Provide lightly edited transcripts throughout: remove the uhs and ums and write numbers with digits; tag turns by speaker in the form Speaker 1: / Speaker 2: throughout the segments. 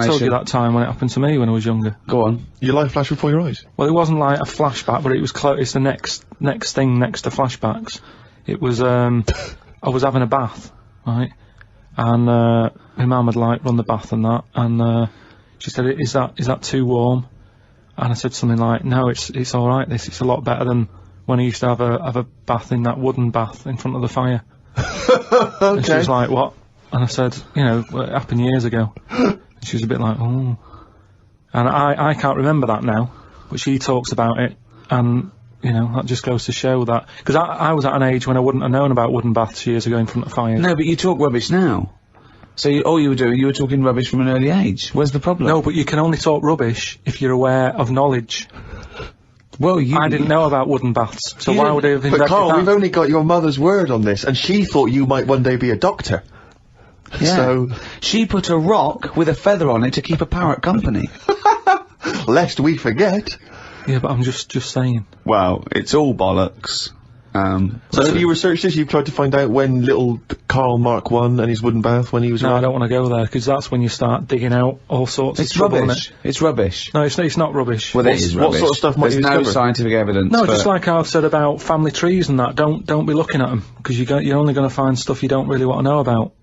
Speaker 1: I told you that time when it happened to me when I was younger.
Speaker 2: Go on.
Speaker 3: Your life flashed before your eyes?
Speaker 1: Well, it wasn't like a flashback, but it was it's the next thing next to flashbacks. It was, I was having a bath, right? And, my mum had, like, run the bath and that, and, she said, is that too warm? And I said something like, no, it's alright, it's a lot better than when I used to have a bath in that wooden bath in front of the fire.
Speaker 3: Okay.
Speaker 1: And she was like, what? And I said, you know, it happened years ago. And she was a bit like, oh. And I can't remember that now, but she talks about it, and, you know, that just goes to show that, because I was at an age when I wouldn't have known about wooden baths years ago in front of fires.
Speaker 2: No, but you talk rubbish now. So all you were doing, you were talking rubbish from an early age. Where's the problem?
Speaker 1: No, but you can only talk rubbish if you're aware of knowledge.
Speaker 2: Well,
Speaker 1: I didn't know about wooden baths, so why would I have invented
Speaker 3: But Carl,
Speaker 1: that?
Speaker 3: we've only got your mother's word on this, and she thought you might one day be a doctor.
Speaker 2: Yeah.
Speaker 3: So,
Speaker 2: she put a rock with a feather on it to keep a parrot company.
Speaker 3: lest we forget.
Speaker 1: Yeah, but I'm just saying.
Speaker 2: Well, it's all bollocks.
Speaker 3: So have you researched this? You've tried to find out when little Karl Mark I and his wooden bath when he was
Speaker 1: No,
Speaker 3: around?
Speaker 1: I don't want to go there, because that's when you start digging out all sorts of trouble,
Speaker 2: rubbish.
Speaker 1: innit?
Speaker 2: It's rubbish.
Speaker 1: No, it's not rubbish.
Speaker 2: Well, it is
Speaker 3: what
Speaker 2: rubbish.
Speaker 3: sort of stuff might
Speaker 2: There's
Speaker 3: you
Speaker 2: no
Speaker 3: discover?
Speaker 2: scientific evidence.
Speaker 1: No,
Speaker 2: but
Speaker 1: just like I've said about family trees and that, don't be looking at them, because you're only going to find stuff you don't really want to know about.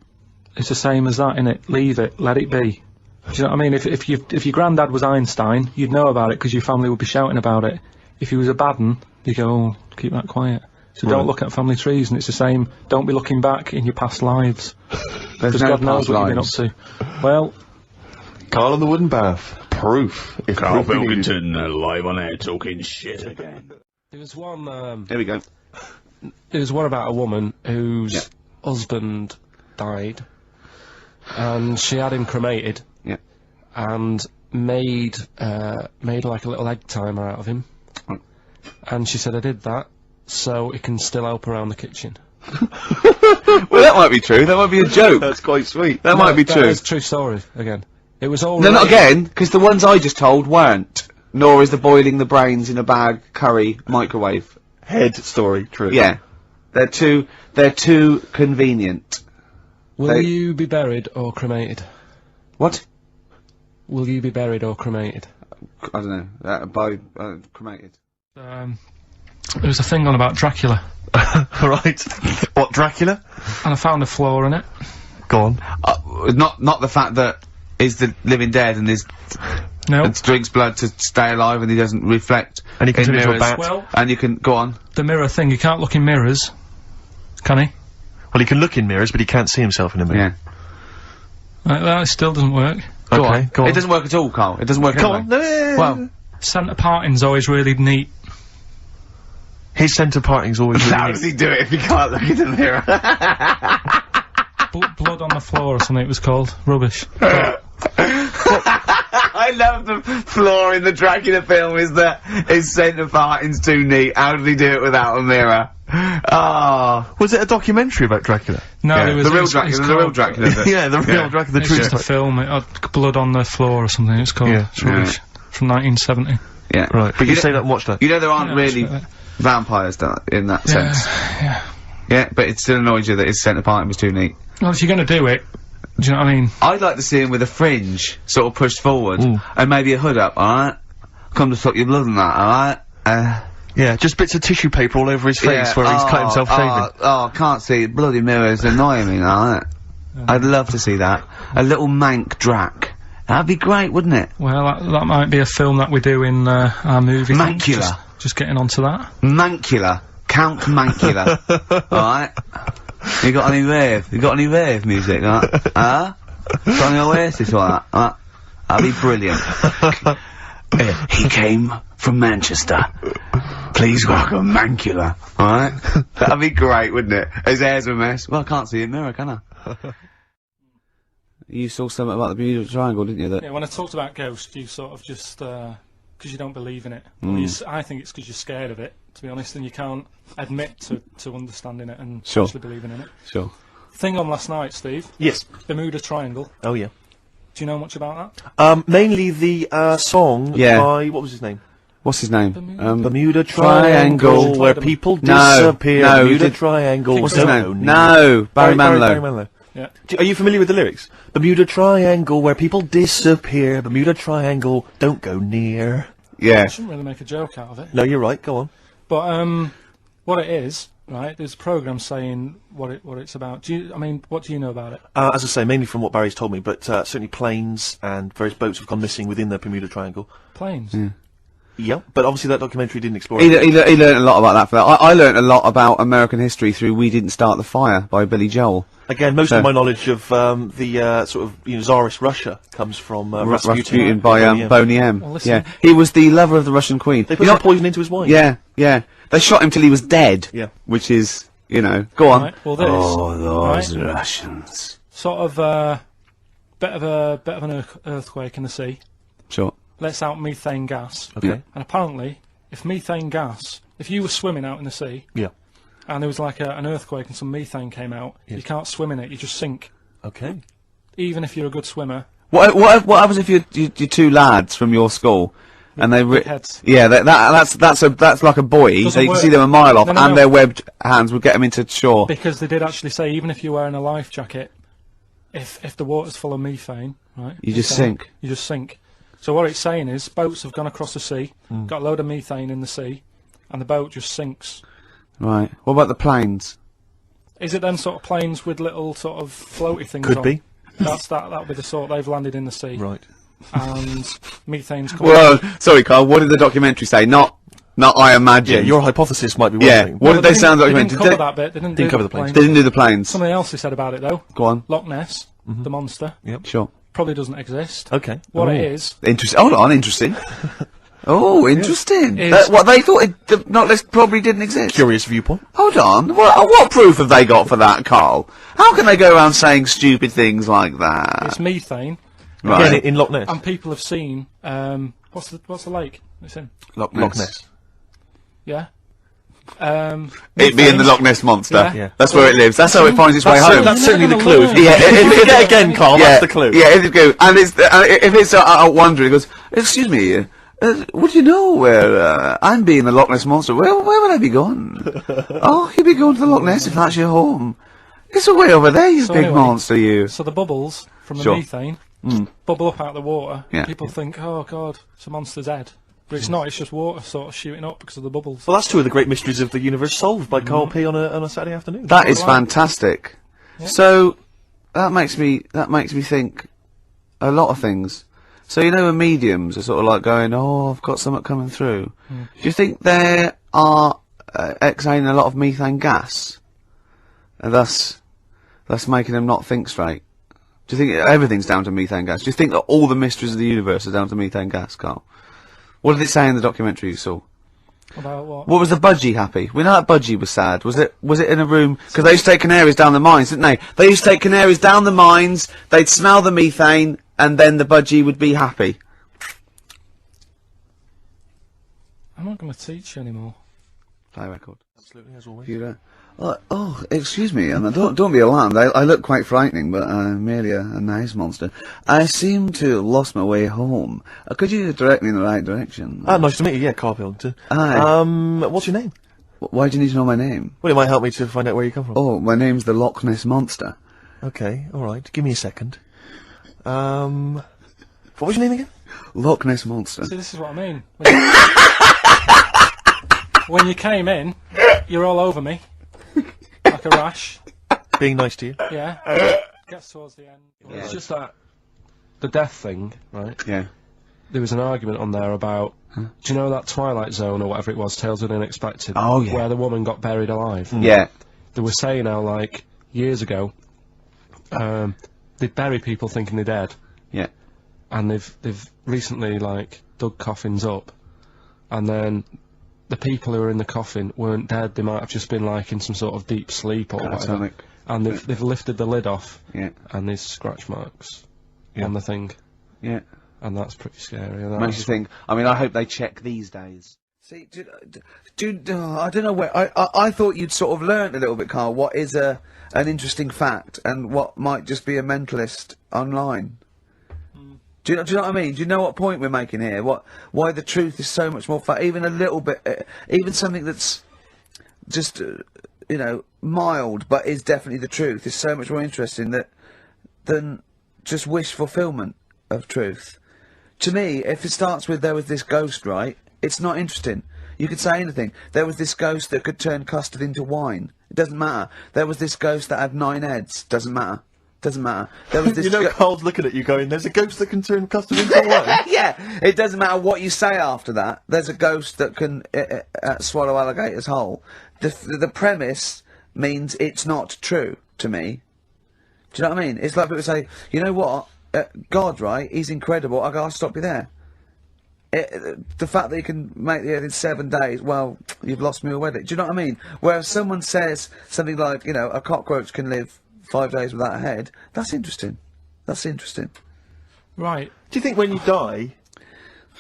Speaker 1: It's the same as that, innit? Leave it, let it be. Do you know what I mean? If your granddad was Einstein, you'd know about it because your family would be shouting about it. If he was a bad un, you'd go, oh, keep that quiet. So don't look at family trees, and it's the same. Don't be looking back in your past lives. Because
Speaker 2: no
Speaker 1: God knows
Speaker 2: past
Speaker 1: what you've been up
Speaker 2: lives.
Speaker 1: to. Well,
Speaker 3: Karl and the wooden bath. Proof. If
Speaker 4: Karl
Speaker 3: proof be needed.
Speaker 4: Pilkington, live on air, talking shit again.
Speaker 5: There was one.
Speaker 2: There we go.
Speaker 5: There was one about a woman whose husband died, and she had him cremated.
Speaker 2: Yeah.
Speaker 5: And made like a little egg timer out of him.
Speaker 2: Mm.
Speaker 5: And she said, I did that so it can still help around the kitchen.
Speaker 2: Well, that might be true. That might be a joke.
Speaker 3: That's quite sweet.
Speaker 2: That might be
Speaker 5: That
Speaker 2: true.
Speaker 5: is a true story, again. It was all
Speaker 2: No, not
Speaker 5: related-
Speaker 2: again, because the ones I just told weren't. Nor is the boiling the brains in a bag, curry, microwave.
Speaker 3: Head story, true.
Speaker 2: Yeah. They're too convenient.
Speaker 5: Will you be buried or cremated?
Speaker 2: What?
Speaker 5: Will you be buried or cremated?
Speaker 2: I don't know. Cremated.
Speaker 1: there was a thing on about Dracula,
Speaker 3: Right. What, Dracula?
Speaker 1: and I found a flaw in it.
Speaker 3: Go on.
Speaker 2: Not the fact that he's the living dead and
Speaker 1: No.
Speaker 2: and drinks blood to stay alive and he doesn't reflect
Speaker 3: And he can
Speaker 2: in
Speaker 3: turn into a
Speaker 2: mirrors.
Speaker 3: bat.
Speaker 1: Well,
Speaker 2: And you can go on.
Speaker 1: the mirror thing, you can't look in mirrors, can he?
Speaker 3: Well, he can look in mirrors, but he can't see himself in a mirror.
Speaker 2: Yeah.
Speaker 1: That still doesn't work.
Speaker 2: Go
Speaker 3: Okay,
Speaker 2: on.
Speaker 3: go on.
Speaker 2: It doesn't work at all, Carl. It doesn't work.
Speaker 3: Go
Speaker 2: anyway.
Speaker 3: on. No.
Speaker 2: Well,
Speaker 1: Centre parting's always really neat.
Speaker 3: His centre parting's always
Speaker 2: how
Speaker 3: really
Speaker 2: does he do it if he can't look in the mirror?
Speaker 1: Blood on the floor or something it was called. Rubbish.
Speaker 2: I love the flaw in the Dracula film is that his centre parting's too neat. How did he do it without a mirror? Ah.
Speaker 3: Was it a documentary about Dracula?
Speaker 1: No,
Speaker 2: Yeah,
Speaker 1: it was
Speaker 2: the real
Speaker 1: it's
Speaker 2: Dracula. The real
Speaker 1: called-
Speaker 2: Dracula. is it?
Speaker 3: Yeah, the real Dracula, the
Speaker 1: It's
Speaker 3: true
Speaker 1: just a
Speaker 3: Dracula.
Speaker 1: film. It had blood on the floor or something. It's called.
Speaker 3: Yeah.
Speaker 1: It's rubbish. From 1970.
Speaker 2: Yeah.
Speaker 3: Right, but you
Speaker 2: know-
Speaker 3: say that and watch that.
Speaker 2: You know there aren't
Speaker 1: Yeah,
Speaker 2: really
Speaker 1: that's right.
Speaker 2: vampires in that sense.
Speaker 1: Yeah.
Speaker 2: Yeah, but it still annoys you that his centre parting was too neat.
Speaker 1: Well, if you're going to do it, do you know what I mean?
Speaker 2: I'd like to see him with a fringe sort of pushed forward
Speaker 3: Mm.
Speaker 2: and maybe a hood up, alright? Come to stop your blood and that, alright?
Speaker 3: Yeah, just bits of tissue paper all over his face
Speaker 2: Yeah,
Speaker 3: where he's cut himself shaving.
Speaker 2: Oh, can't see. Bloody mirrors annoying me, alright? I'd love to see that. A little mank Drac. That'd be great, wouldn't it?
Speaker 1: Well, that might be a film that we do in our movie.
Speaker 2: Mancula.
Speaker 1: Just getting onto that.
Speaker 2: Mancula. Count Mancula. Alright? You got any rave? You got any rave music, huh? Huh? Got any Oasis or that? That'd be brilliant. He came from Manchester. Please welcome Mancula. Alright? That'd be great, wouldn't it? His hair's a mess. Well, I can't see a mirror, can I? You saw something about the Bermuda Triangle, didn't you? That
Speaker 1: Yeah, when I talked about ghosts, you sort of just, because you don't believe in it. Well, I think it's because you're scared of it, to be honest, and you can't admit to understanding it and
Speaker 2: Sure.
Speaker 1: actually believing in it.
Speaker 2: Sure.
Speaker 1: Thing on last night, Steve,
Speaker 3: Yes.
Speaker 1: Bermuda Triangle.
Speaker 3: Oh, yeah.
Speaker 1: Do you know much about that?
Speaker 3: Mainly the, song
Speaker 2: Yeah.
Speaker 3: by, what was his name?
Speaker 2: What's his name?
Speaker 3: Bermuda
Speaker 2: Triangle,
Speaker 3: Triangle, where people
Speaker 2: No,
Speaker 3: disappear.
Speaker 2: no,
Speaker 3: Bermuda
Speaker 2: did-
Speaker 3: Triangle.
Speaker 2: What's his
Speaker 3: No,
Speaker 2: name? No, Barry Manilow.
Speaker 3: Manilow.
Speaker 1: Yeah.
Speaker 3: Are you familiar with the lyrics? Bermuda Triangle, where people disappear. Bermuda Triangle, don't go near.
Speaker 2: Yeah.
Speaker 1: I shouldn't really make a joke out of it.
Speaker 3: No, you're right. Go on.
Speaker 1: But what it is, right? There's a program saying what it's about. What do you know about it?
Speaker 3: As I say, mainly from what Barry's told me, but certainly planes and various boats have gone missing within the Bermuda Triangle.
Speaker 1: Planes.
Speaker 3: Yeah, but obviously that documentary didn't explore
Speaker 2: He
Speaker 3: it.
Speaker 2: learned a lot about that. For that. I learned a lot about American history through "We Didn't Start the Fire" by Billy Joel.
Speaker 3: Again, most of my knowledge of the sort of Tsarist Russia comes from
Speaker 2: Rasputin by Boney M.
Speaker 1: Well, listen.
Speaker 2: Yeah, he was the lover of the Russian queen.
Speaker 3: They put some poison into his wine.
Speaker 2: Yeah, yeah. They shot him till he was dead.
Speaker 3: Yeah.
Speaker 2: Which is, go on.
Speaker 1: Right, well, this,
Speaker 2: Oh, those
Speaker 1: right?
Speaker 2: Russians.
Speaker 1: Sort of bit of an earthquake in the sea.
Speaker 2: Sure.
Speaker 1: Lets out methane gas.
Speaker 3: Okay.
Speaker 2: Yeah.
Speaker 1: And apparently, if you were swimming out in the sea,
Speaker 3: Yeah.
Speaker 1: and there was like an earthquake and some methane came out, you can't swim in it. You just sink.
Speaker 3: Okay.
Speaker 1: Even if you're a good swimmer.
Speaker 2: What happens if you're two lads from your school and they
Speaker 1: big heads.
Speaker 2: Yeah, that's like a buoy.
Speaker 1: Doesn't
Speaker 2: So you can
Speaker 1: work.
Speaker 2: see them a mile off,
Speaker 1: No,
Speaker 2: and
Speaker 1: no.
Speaker 2: their webbed hands would get them into shore.
Speaker 1: Because they did actually say, even if you're wearing a life jacket, if the water's full of methane, right?
Speaker 2: You just
Speaker 1: methane,
Speaker 2: sink.
Speaker 1: You just sink. So what it's saying is, boats have gone across the sea, got a load of methane in the sea, and the boat just sinks.
Speaker 2: Right. What about the planes?
Speaker 1: Is it them sort of planes with little sort of floaty things
Speaker 3: Could
Speaker 1: on?
Speaker 3: be.
Speaker 1: That'll be the sort they've landed in the sea.
Speaker 3: Right.
Speaker 1: And methane's coming.
Speaker 2: Well, sorry, Carl. What did the documentary say? Not I imagine.
Speaker 3: Yeah, your hypothesis might be one
Speaker 2: Yeah.
Speaker 3: thing.
Speaker 2: What did they say on the
Speaker 1: They
Speaker 2: documentary?
Speaker 1: didn't cover that bit. They didn't
Speaker 3: cover
Speaker 1: do
Speaker 3: the planes.
Speaker 2: They didn't do the planes.
Speaker 1: Something else they said about it though.
Speaker 2: Go on.
Speaker 1: Loch Ness, the monster,
Speaker 2: Sure.
Speaker 1: probably doesn't exist.
Speaker 3: Okay.
Speaker 1: What it is,
Speaker 2: Interesting. Hold on. Interesting. Oh, interesting.
Speaker 1: Is-
Speaker 2: What they thought the Loch Ness probably didn't exist.
Speaker 3: Curious viewpoint.
Speaker 2: Hold on. What proof have they got for that, Carl? How can they go around saying stupid things like that?
Speaker 1: it's methane,
Speaker 2: Right.
Speaker 3: Again, in Loch Ness.
Speaker 1: and people have seen what's the lake it's in?
Speaker 2: Loch
Speaker 3: Loch Ness.
Speaker 1: Yeah.
Speaker 2: It being the Loch Ness monster.
Speaker 1: Yeah.
Speaker 3: Yeah.
Speaker 2: That's where it lives. That's how it finds its way home.
Speaker 3: That's
Speaker 1: You're
Speaker 3: certainly
Speaker 1: never
Speaker 3: the
Speaker 1: gonna
Speaker 3: clue.
Speaker 1: learn.
Speaker 2: Yeah,
Speaker 3: If you get again, Carl, that's the clue.
Speaker 2: Yeah, if it's good. And it's if it's out wandering, it goes, excuse me, would you know where I'm being the Loch Ness monster? Where would I be going? Oh, you'd be going to the Loch Ness if that's your home. It's away over there, you
Speaker 1: So
Speaker 2: big
Speaker 1: anyway,
Speaker 2: monster, you.
Speaker 1: So the bubbles from the
Speaker 2: Sure.
Speaker 1: methane bubble up out of the water.
Speaker 2: Yeah.
Speaker 1: People think, oh god, it's a monster's head. But it's not, it's just water sort of shooting up because of the bubbles.
Speaker 3: Well, that's two of the great mysteries of the universe solved by Karl P on a Saturday afternoon.
Speaker 2: That is
Speaker 1: Right.
Speaker 2: fantastic. So that makes me think a lot of things. So when mediums are sort of like going, oh, I've got something coming through. Do you think they are exhaling a lot of methane gas, and thus making them not think straight? Do you think everything's down to methane gas? Do you think that all the mysteries of the universe are down to methane gas, Carl? What did it say in the documentary you saw?
Speaker 1: About what?
Speaker 2: What was the budgie happy? We know that budgie was sad. Was it in a room? Because they used to take canaries down the mines, didn't they? They used to take canaries down the mines, they'd smell the methane, and then the budgie would be happy.
Speaker 1: I'm not going to teach you anymore.
Speaker 2: Play record.
Speaker 3: Absolutely, as always.
Speaker 2: Oh, excuse me, and don't be alarmed. I look quite frightening, but I'm merely a nice monster. I seem to have lost my way home. Could you direct me in the right direction?
Speaker 3: Nice to meet you. Yeah, Karl Pilkington.
Speaker 2: Hi.
Speaker 3: What's your name?
Speaker 2: Why do you need to know my name?
Speaker 3: Well, it might help me to find out where you come from.
Speaker 2: Oh, my name's the Loch Ness Monster.
Speaker 3: Okay, all right. Give me a second. What was your name again?
Speaker 2: Loch Ness Monster.
Speaker 1: See, this is what I mean. When you came in, you're all over me. Like a rash.
Speaker 3: Being nice to you.
Speaker 1: Yeah. Gets towards the end.
Speaker 5: It's just that the death thing, right?
Speaker 2: Yeah.
Speaker 5: There was an argument on there about, do you know that Twilight Zone or whatever it was, Tales of the Unexpected?
Speaker 2: Oh, yeah.
Speaker 5: Where the woman got buried alive.
Speaker 2: Yeah.
Speaker 5: They were saying how, like, years ago, they'd bury people thinking they're dead,
Speaker 2: Yeah.
Speaker 5: and they've recently, like, dug coffins up, and then the people who were in the coffin weren't dead, they might have just been, like, in some sort of deep sleep or whatever.
Speaker 2: Catatonic.
Speaker 5: And they've lifted the lid off,
Speaker 2: Yeah.
Speaker 5: and there's scratch marks
Speaker 3: Yeah.
Speaker 5: on the thing,
Speaker 2: Yeah.
Speaker 5: and that's pretty scary. And that
Speaker 2: Makes you
Speaker 5: was-
Speaker 2: think. I mean, I hope they check these days. See, I don't know where. I thought you'd sort of learned a little bit, Carl. What is an interesting fact, and what might just be a mentalist online. Do you know what I mean? Do you know what point we're making here? Why the truth is so much more even a little bit, even something that's just, mild, but is definitely the truth, is so much more interesting than just wish fulfillment of truth. To me, if it starts with there was this ghost, right, it's not interesting. You could say anything. There was this ghost that could turn custard into wine. It doesn't matter. There was this ghost that had 9 heads. Doesn't matter. Doesn't matter. There was this
Speaker 3: You know, Carl's looking at you going, there's a ghost that can turn custard into wine.
Speaker 2: Yeah, it doesn't matter what you say after that. There's a ghost that can swallow alligators whole. The premise means it's not true to me. Do you know what I mean? It's like people say, you know what, God, right, he's incredible, I'll stop you there. The fact that you can make the earth in 7 days, well, you've lost me already. Do you know what I mean? Whereas someone says something like, you know, a cockroach can live 5 days without a head, that's interesting. That's interesting.
Speaker 5: Right.
Speaker 3: Do you think when you die,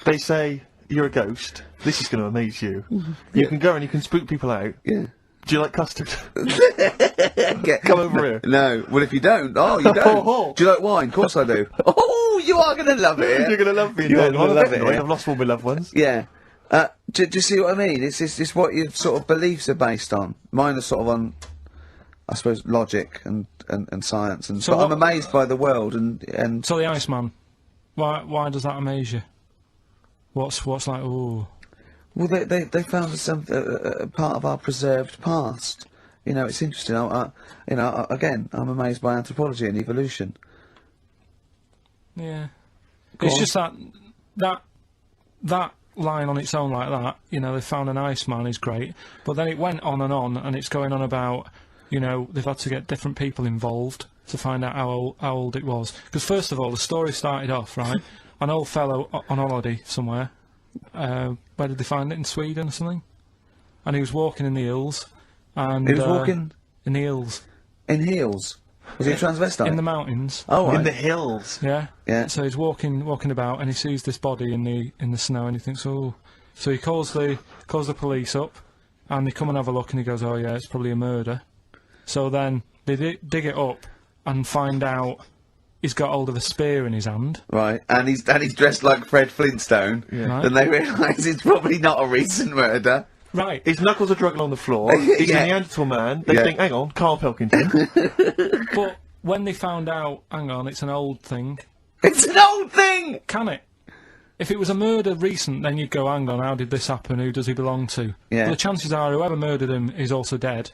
Speaker 3: they say, you're a ghost, this is going to amaze you. You can go and you can spook people out.
Speaker 2: Yeah.
Speaker 3: Do you like custard?
Speaker 2: Yeah.
Speaker 3: Come over here.
Speaker 2: No. Well, if you don't, you don't. Do you like wine? Of course I do. Oh, you are going to love it.
Speaker 3: You're going to love being
Speaker 2: You're
Speaker 3: dead.
Speaker 2: gonna love it, yeah.
Speaker 3: I've lost all my loved ones.
Speaker 2: Yeah. Do you see what I mean? It's what your sort of beliefs are based on. Mine are sort of on, I suppose, logic and science. And
Speaker 5: So
Speaker 2: but I'm
Speaker 5: what-
Speaker 2: amazed by the world and
Speaker 5: So the Iceman, why does that amaze you? What's like, ooh.
Speaker 2: well, they found some part of our preserved past. You know, it's interesting. Again, I'm amazed by anthropology and evolution.
Speaker 5: Yeah.
Speaker 2: Go
Speaker 5: It's
Speaker 2: on.
Speaker 5: just that line on its own like that, you know, they found an Iceman is great, but then it went on, and it's going on about, you know, they've had to get different people involved to find out how old it was. Because first of all, the story started off, right, an old fellow on holiday somewhere, where did they find it, in Sweden or something? And he was walking in the hills, and...
Speaker 2: He was walking
Speaker 5: in the hills.
Speaker 2: in heels. Was he a transvestite?
Speaker 5: In the mountains.
Speaker 2: Oh, right.
Speaker 3: In the hills.
Speaker 5: Yeah.
Speaker 2: Yeah.
Speaker 5: So he's walking about, and he sees this body in the snow, and he thinks, oh. So he calls the police up, and they come and have a look, and he goes, oh yeah, it's probably a murder. So then they dig it up and find out he's got hold of a spear in his hand.
Speaker 2: Right, and he's dressed like Fred Flintstone.
Speaker 5: Right.
Speaker 2: And they realise it's probably not a recent murder.
Speaker 5: Right.
Speaker 3: His knuckles are dragging on the floor. He's
Speaker 2: Yeah.
Speaker 3: a Neanderthal man. They
Speaker 2: Yeah.
Speaker 3: think, hang on, Karl Pilkington.
Speaker 5: But when they found out, hang on, it's an old thing.
Speaker 2: It's an old thing.
Speaker 5: Can it? If it was a murder recent, then you'd go, hang on, how did this happen? Who does he belong to?
Speaker 2: Yeah.
Speaker 5: But the chances are whoever murdered him is also dead.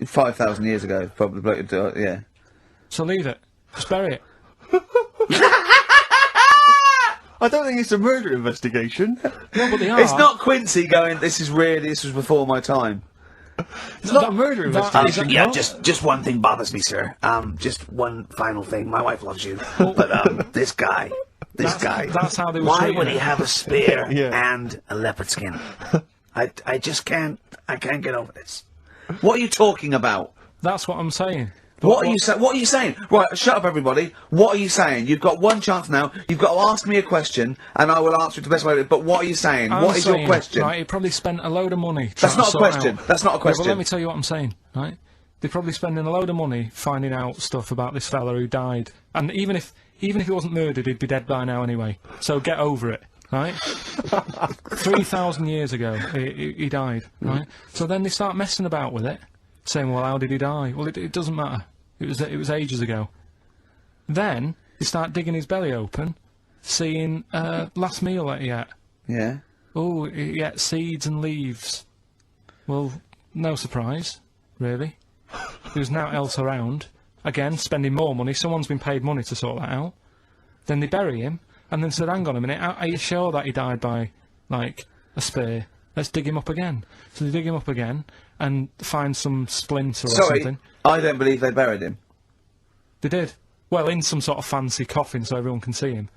Speaker 2: 5,000 years ago, probably. Yeah.
Speaker 5: So leave it. Just bury it.
Speaker 3: I don't think it's a murder investigation.
Speaker 5: No, but they are.
Speaker 2: It's not Quincy going, this was before my time.
Speaker 3: It's not a murder investigation.
Speaker 4: Yeah, just one thing bothers me, sir. Just one final thing. My wife loves you, but this guy.
Speaker 5: That's how they were
Speaker 4: Why
Speaker 5: treating
Speaker 4: would
Speaker 5: it.
Speaker 4: he have a spear
Speaker 3: Yeah.
Speaker 4: and a leopard skin? I just can't. I can't get over this.
Speaker 2: What are you talking about?
Speaker 5: That's what I'm saying.
Speaker 2: What are you saying? Right, shut up everybody. What are you saying? You've got one chance now. You've got to ask me a question, and I will answer it the best way. But what are you saying?
Speaker 5: I'm
Speaker 2: What is your
Speaker 5: saying,
Speaker 2: question?
Speaker 5: Right, he probably spent a load of money.
Speaker 2: That's
Speaker 5: trying
Speaker 2: not
Speaker 5: to
Speaker 2: a
Speaker 5: sort it
Speaker 2: question.
Speaker 5: out.
Speaker 2: That's not a
Speaker 5: Yeah,
Speaker 2: question.
Speaker 5: but let me tell you what I'm saying, right? They're probably spending a load of money finding out stuff about this fella who died. And even if he wasn't murdered, he'd be dead by now anyway. So get over it, right? 3,000 years ago, he died, right? So then they start messing about with it, saying, well, how did he die? Well, it doesn't matter. It was ages ago. Then they start digging his belly open, seeing last meal that he ate.
Speaker 2: Yeah.
Speaker 5: Oh, he ate seeds and leaves. Well, no surprise, really. There's now else around. Again, spending more money. Someone's been paid money to sort that out. Then they bury him, and then said, hang on a minute, are you sure that he died by, like, a spear? Let's dig him up again. So they dig him up again, and find some splinter or
Speaker 2: Sorry,
Speaker 5: something.
Speaker 2: I don't believe they buried him.
Speaker 5: They did. Well, in some sort of fancy coffin so everyone can see him.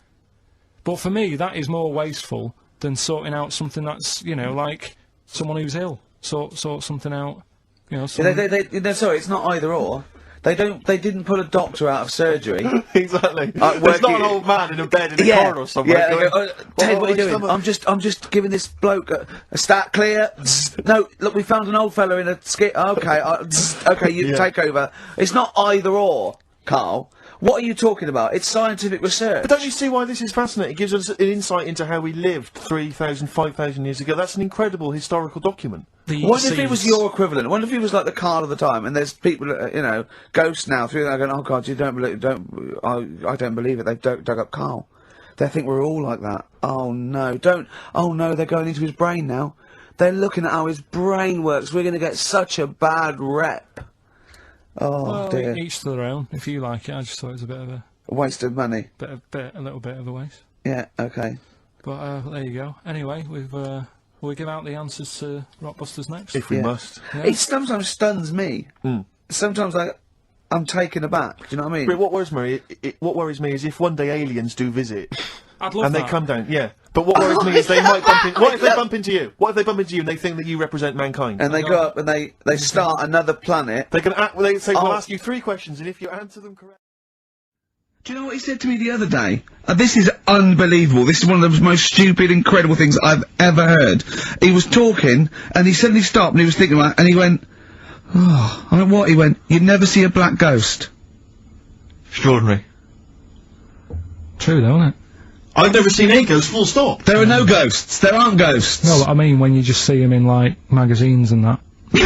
Speaker 5: But for me, that is more wasteful than sorting out something that's, you know, like someone who's ill. Sort something out, you know.
Speaker 2: No, sorry, it's not either or. They didn't pull a doctor out of surgery.
Speaker 3: Exactly. It's not
Speaker 2: working-
Speaker 3: an old man in a bed in a corridor somewhere.
Speaker 2: Yeah,
Speaker 3: going,
Speaker 2: they go, Ted, what are you doing?
Speaker 3: stomach?"
Speaker 2: I'm just giving this bloke a stat clear. No, look, we found an old fellow in a skit. Okay, okay, you
Speaker 3: Yeah.
Speaker 2: take over. It's not either or, Carl. What are you talking about? It's scientific research.
Speaker 3: But don't you see why this is fascinating? It gives us an insight into how we lived 3,000, 5,000 years ago. That's an incredible historical document.
Speaker 5: the
Speaker 2: What if he was
Speaker 5: seeds.
Speaker 2: your equivalent? What if he was like the Karl of the time, and there's people, ghosts now through there going, "Oh God, I don't believe it. They've dug up Karl. They think we're all like that. Oh no, they're going into his brain now. They're looking at how his brain works. We're going to get such a bad rep. Oh
Speaker 5: Well,
Speaker 2: dear,
Speaker 5: each to their own. If you like it, I just thought it was a bit of a
Speaker 2: waste of money.
Speaker 5: a little bit of a waste.
Speaker 2: Yeah, okay.
Speaker 5: But there you go. Anyway, we'll give out the answers to Rockbusters next.
Speaker 3: If we
Speaker 2: Yeah.
Speaker 3: must.
Speaker 5: Yeah.
Speaker 2: It sometimes stuns me. Sometimes I'm taken aback. Do you know what I mean?
Speaker 3: But what worries me is if one day aliens do visit
Speaker 5: I'd love
Speaker 3: and
Speaker 5: that.
Speaker 3: they come down. Yeah. But what worries me is they might bump in. What if they bump into you? What if they bump into you and they think that you represent mankind?
Speaker 2: And they go up and they start another planet.
Speaker 3: They can they say,
Speaker 2: Oh.
Speaker 3: we'll ask you 3 questions, and if you answer them correctly.
Speaker 2: Do you know what he said to me the other day? This is unbelievable. This is one of the most stupid, incredible things I've ever heard. He was talking, and he suddenly stopped, and he was thinking about it, and he went, oh, I went, what? He went, you'd never see a black ghost.
Speaker 3: Extraordinary.
Speaker 5: True, though, isn't it?
Speaker 3: I've never seen a ghost, full stop.
Speaker 2: There are no ghosts. There aren't ghosts.
Speaker 5: No, I mean when you just see them in like magazines and that.
Speaker 2: Play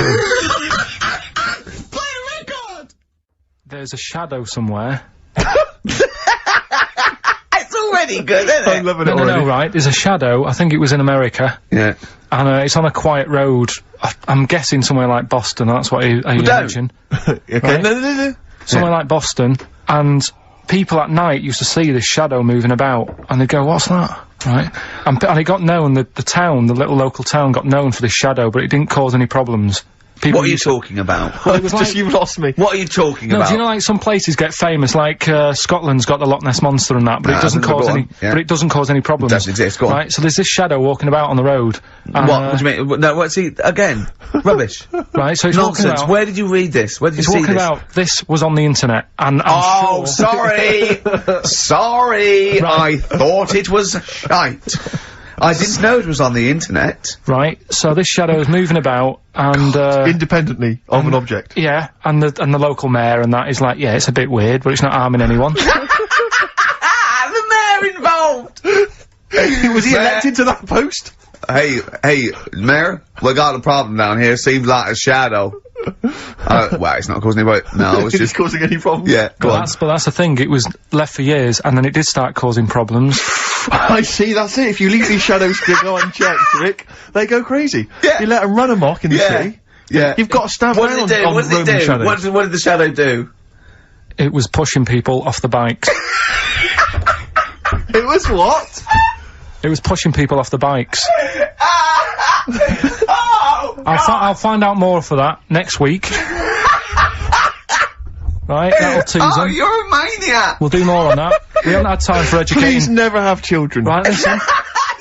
Speaker 2: a record!
Speaker 5: There's a shadow somewhere.
Speaker 2: It's already good, isn't
Speaker 3: I'm loving it
Speaker 5: No,
Speaker 3: already.
Speaker 5: right. There's a shadow. I think it was in America,
Speaker 2: Yeah.
Speaker 5: and it's on a quiet road. I'm guessing somewhere like Boston. That's what you
Speaker 2: don't.
Speaker 5: mentioned.
Speaker 3: Okay.
Speaker 5: Right.
Speaker 3: No.
Speaker 5: Somewhere like Boston, and people at night used to see this shadow moving about, and they'd go, "What's that?" Right? And it got known. The town, the little local town, got known for this shadow, but it didn't cause any problems. People
Speaker 2: What are you
Speaker 5: used to-
Speaker 2: talking about?
Speaker 5: Well, it was
Speaker 3: Just
Speaker 5: like,
Speaker 3: you've lost me.
Speaker 2: What are you talking
Speaker 5: no,
Speaker 2: about?
Speaker 5: do you know like some places get famous, like Scotland's got the Loch Ness monster and that, but
Speaker 2: No,
Speaker 5: it doesn't
Speaker 2: go
Speaker 5: cause
Speaker 2: on,
Speaker 5: any.
Speaker 2: yeah.
Speaker 5: But it doesn't cause any problems.
Speaker 2: Doesn't exist, go on.
Speaker 5: Right. So there's this shadow walking about on the road. And,
Speaker 2: What do you mean? No, what's he again? Rubbish.
Speaker 5: Right. So it's walking
Speaker 2: Nonsense.
Speaker 5: about.
Speaker 2: Where did you read this? Where did you
Speaker 5: It's
Speaker 2: see
Speaker 5: walking
Speaker 2: this?
Speaker 5: about. This was on the internet, and I'm
Speaker 2: Oh,
Speaker 5: sure.
Speaker 2: sorry! Sorry! I thought it was shite. I didn't know it was on the internet.
Speaker 5: Right. So this shadow is moving about, and
Speaker 3: Independently of an object.
Speaker 5: yeah, and the local mayor and that is like, yeah, it's a bit weird, but it's not harming anyone.
Speaker 2: The mayor involved!
Speaker 3: Was he elected to that post?
Speaker 2: Hey, mayor, we got a problem down here. Seems like a shadow. Well, it's not causing any. No, it's
Speaker 3: Is
Speaker 2: just.
Speaker 3: it causing any problems?
Speaker 2: Yeah, go on.
Speaker 5: But that's the thing. It was left for years, and then it did start causing problems.
Speaker 3: I see, that's it. If you leave these shadows to go unchecked, Rick, they go crazy.
Speaker 2: Yeah.
Speaker 3: You let them run amok in the
Speaker 2: Yeah.
Speaker 3: city.
Speaker 2: Yeah.
Speaker 3: You've got to stand
Speaker 2: What
Speaker 3: down
Speaker 2: did it do?
Speaker 3: on
Speaker 2: What did it
Speaker 3: Roman
Speaker 2: do?
Speaker 3: shadows.
Speaker 2: What did the shadow do?
Speaker 5: It was pushing people off the bikes.
Speaker 3: It was what?
Speaker 5: It was pushing people off the bikes.
Speaker 2: Oh!
Speaker 5: I'll find out more for that next week. Right, that'll tease
Speaker 2: Oh,
Speaker 5: them.
Speaker 2: you're a maniac!
Speaker 5: We'll do more on that. We haven't had time for educating.
Speaker 3: Please never have children.
Speaker 5: Right, listen.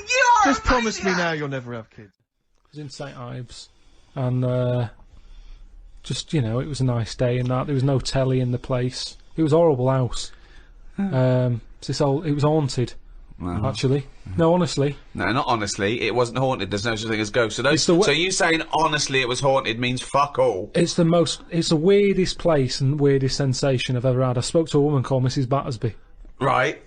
Speaker 2: You are
Speaker 3: Just promise me now you'll never have kids.
Speaker 5: I was in St Ives, and just it was a nice day and that. There was no telly in the place. It was a horrible house. It was haunted.
Speaker 2: Well,
Speaker 5: Actually, no, honestly,
Speaker 2: no, not honestly. It wasn't haunted. There's no such thing as ghosts. So,
Speaker 5: It's the
Speaker 2: so you saying honestly it was haunted means fuck all.
Speaker 5: it's the weirdest place and weirdest sensation I've ever had. I spoke to a woman called Mrs Battersby,
Speaker 2: Right.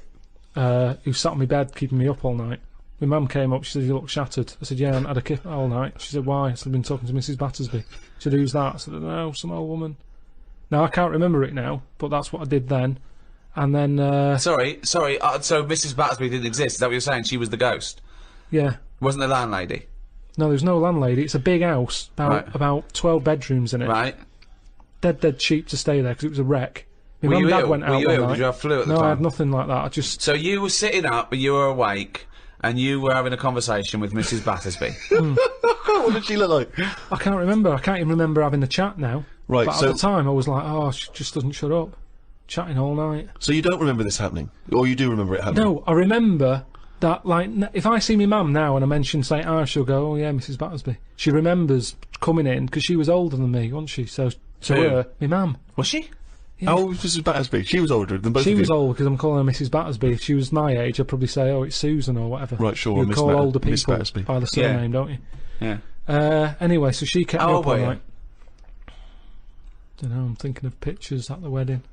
Speaker 5: who sat on my bed keeping me up all night. My mum came up. She said, "You look shattered." I said, "Yeah, I haven't had a kip all night." She said, "Why?" I said, "I've been talking to Mrs Battersby." She said, "Who's that?" I said, "No, some old woman." Now I can't remember it now, but that's what I did then. And then,
Speaker 2: Sorry. So Mrs. Battersby didn't exist. Is that what you're saying? She was the ghost.
Speaker 5: yeah,
Speaker 2: Wasn't the landlady.
Speaker 5: no, there's no landlady. It's a big house,
Speaker 2: Right.
Speaker 5: about 12 bedrooms in it.
Speaker 2: Right.
Speaker 5: Dead cheap to stay there because it was a wreck. My
Speaker 2: Were
Speaker 5: mum
Speaker 2: you
Speaker 5: and dad
Speaker 2: ill?
Speaker 5: went
Speaker 2: Were
Speaker 5: out
Speaker 2: you
Speaker 5: one
Speaker 2: ill?
Speaker 5: night.
Speaker 2: Did you have flu at the
Speaker 5: No,
Speaker 2: time?
Speaker 5: I had nothing like that. I just
Speaker 2: So you were sitting up, but you were awake, and you were having a conversation with Mrs. Battersby.
Speaker 3: What did she look like?
Speaker 5: I can't remember. I can't even remember having the chat now.
Speaker 3: Right,
Speaker 5: But
Speaker 3: so-
Speaker 5: at the time, I was like, oh, she just doesn't shut up. Chatting all night.
Speaker 3: So you don't remember this happening? Or you do remember it happening?
Speaker 5: No, I remember that, like, if I see my mum now and I mention St. Ives, she'll go, oh, yeah, Mrs. Battersby. She remembers coming in, because she was older than me, wasn't she? So, to
Speaker 2: Who?
Speaker 5: her, my mum.
Speaker 3: Was she?
Speaker 5: Yeah.
Speaker 3: How old was Mrs. Battersby? She was older than both
Speaker 5: She
Speaker 3: of
Speaker 5: was
Speaker 3: you.
Speaker 5: old because I'm calling her Mrs. Battersby. If she was my age, I'd probably say, oh, it's Susan or whatever.
Speaker 3: Right, sure,
Speaker 5: You
Speaker 3: Miss
Speaker 5: call
Speaker 3: Batter-
Speaker 5: older
Speaker 3: Miss
Speaker 5: people
Speaker 3: Battersby.
Speaker 5: by the
Speaker 2: Yeah.
Speaker 5: surname, don't you?
Speaker 2: Yeah.
Speaker 5: Anyway, so she kept
Speaker 2: How
Speaker 5: me
Speaker 2: old
Speaker 5: up all
Speaker 2: were you?
Speaker 5: night. Don't know, I'm thinking of pictures at the wedding.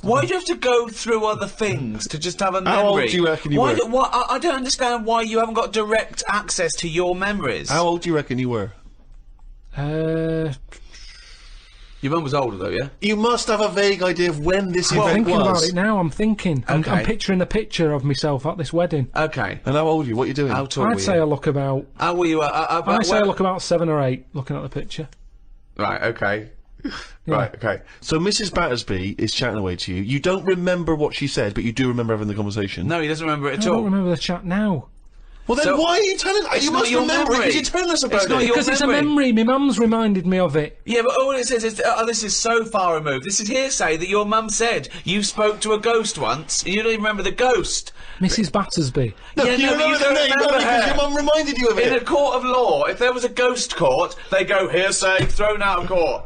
Speaker 2: Why do you have to go through other things to just have a memory?
Speaker 3: How old do you reckon you were?
Speaker 2: I don't understand why you haven't got direct access to your memories.
Speaker 3: How old do you reckon you were?
Speaker 2: Your mum was older though, yeah?
Speaker 3: You must have a vague idea of when this
Speaker 5: I'm
Speaker 3: event
Speaker 5: thinking about
Speaker 3: was.
Speaker 5: it now. I'm thinking. I'm picturing a picture of myself at this wedding.
Speaker 2: Okay.
Speaker 3: And how old are you? What are you doing?
Speaker 2: How tall were
Speaker 5: I'd say
Speaker 2: you?
Speaker 5: I look about.
Speaker 2: How were you?
Speaker 5: I'd say I look about 7 or 8. Looking at the picture.
Speaker 2: Right, okay.
Speaker 3: Right, okay. So Mrs. Battersby is chatting away to you. You don't remember what she said, but you do remember having the conversation.
Speaker 2: No, he doesn't remember it
Speaker 5: I
Speaker 2: at
Speaker 5: don't
Speaker 2: all.
Speaker 5: remember the chat now.
Speaker 3: Well then
Speaker 2: So-
Speaker 3: why are you telling us? You
Speaker 2: not
Speaker 3: must
Speaker 2: your
Speaker 3: remember it
Speaker 2: memory.
Speaker 3: because you're telling us about
Speaker 2: It's not
Speaker 3: it.
Speaker 2: your
Speaker 5: Because it's a
Speaker 2: memory.
Speaker 5: memory. My mum's reminded me of it.
Speaker 2: Yeah, but all it says is, oh, this is so far removed. This is hearsay that your mum said you spoke to a ghost once, and you don't even remember the ghost.
Speaker 5: Mrs. Battersby.
Speaker 3: No,
Speaker 2: Yeah,
Speaker 3: you
Speaker 2: no, but you
Speaker 3: remember
Speaker 2: don't
Speaker 3: the name
Speaker 2: remember
Speaker 3: only because
Speaker 2: her.
Speaker 3: your mum reminded you of
Speaker 2: In a
Speaker 3: it.
Speaker 2: court of law, if there was a ghost court, they go hearsay, thrown out of court.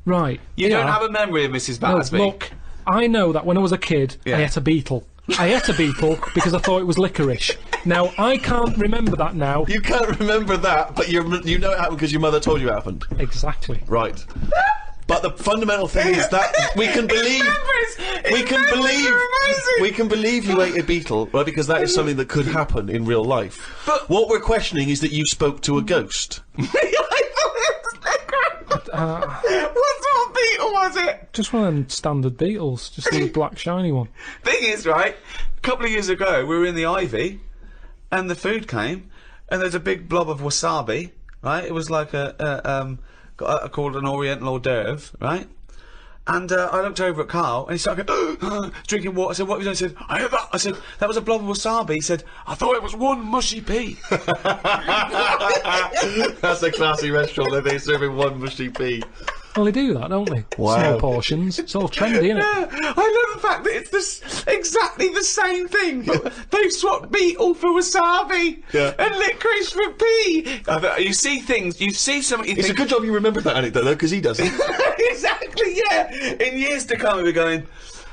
Speaker 5: Right.
Speaker 2: You
Speaker 5: yeah.
Speaker 2: don't have a memory of Mrs.
Speaker 5: No,
Speaker 2: Battersby.
Speaker 5: look, I know that when I was a kid,
Speaker 2: Yeah.
Speaker 5: I ate a beetle. I ate a beetle because I thought it was licorice. Now, I can't remember that now.
Speaker 3: You can't remember that, but you know it happened because your mother told you it happened.
Speaker 5: Exactly.
Speaker 3: Right. But the fundamental thing is that we can believe we can believe you ate a beetle, right? Because that is something that could happen in real life.
Speaker 2: But-
Speaker 3: what we're questioning is that you spoke to a ghost.
Speaker 2: What sort of beetle was it?
Speaker 5: Just one of them standard beetles. Just a little black shiny one.
Speaker 2: Thing is, right, a couple of years ago, we were in the Ivy, and the food came, and there's a big blob of wasabi, right? It was like called an Oriental hors d'oeuvre, right? And I looked over at Carl, and he started going, drinking water. I said, what have you done? He said, I heard that. I said, that was a blob of wasabi. He said, I thought it was one mushy pea.
Speaker 3: That's a classy restaurant that they're serving one mushy pea.
Speaker 5: Well, they do that, don't they?
Speaker 3: Wow.
Speaker 5: Small portions. It's all trendy, isn't it?
Speaker 2: Yeah, I love the fact that it's exactly the same thing, but they've swapped beetle for wasabi
Speaker 3: Yeah.
Speaker 2: and licorice for pea. You see things, you see something, you
Speaker 3: It's a
Speaker 2: think,
Speaker 3: good job you remembered that anecdote, though, because he doesn't.
Speaker 2: exactly, yeah. In years to come, we'll be going,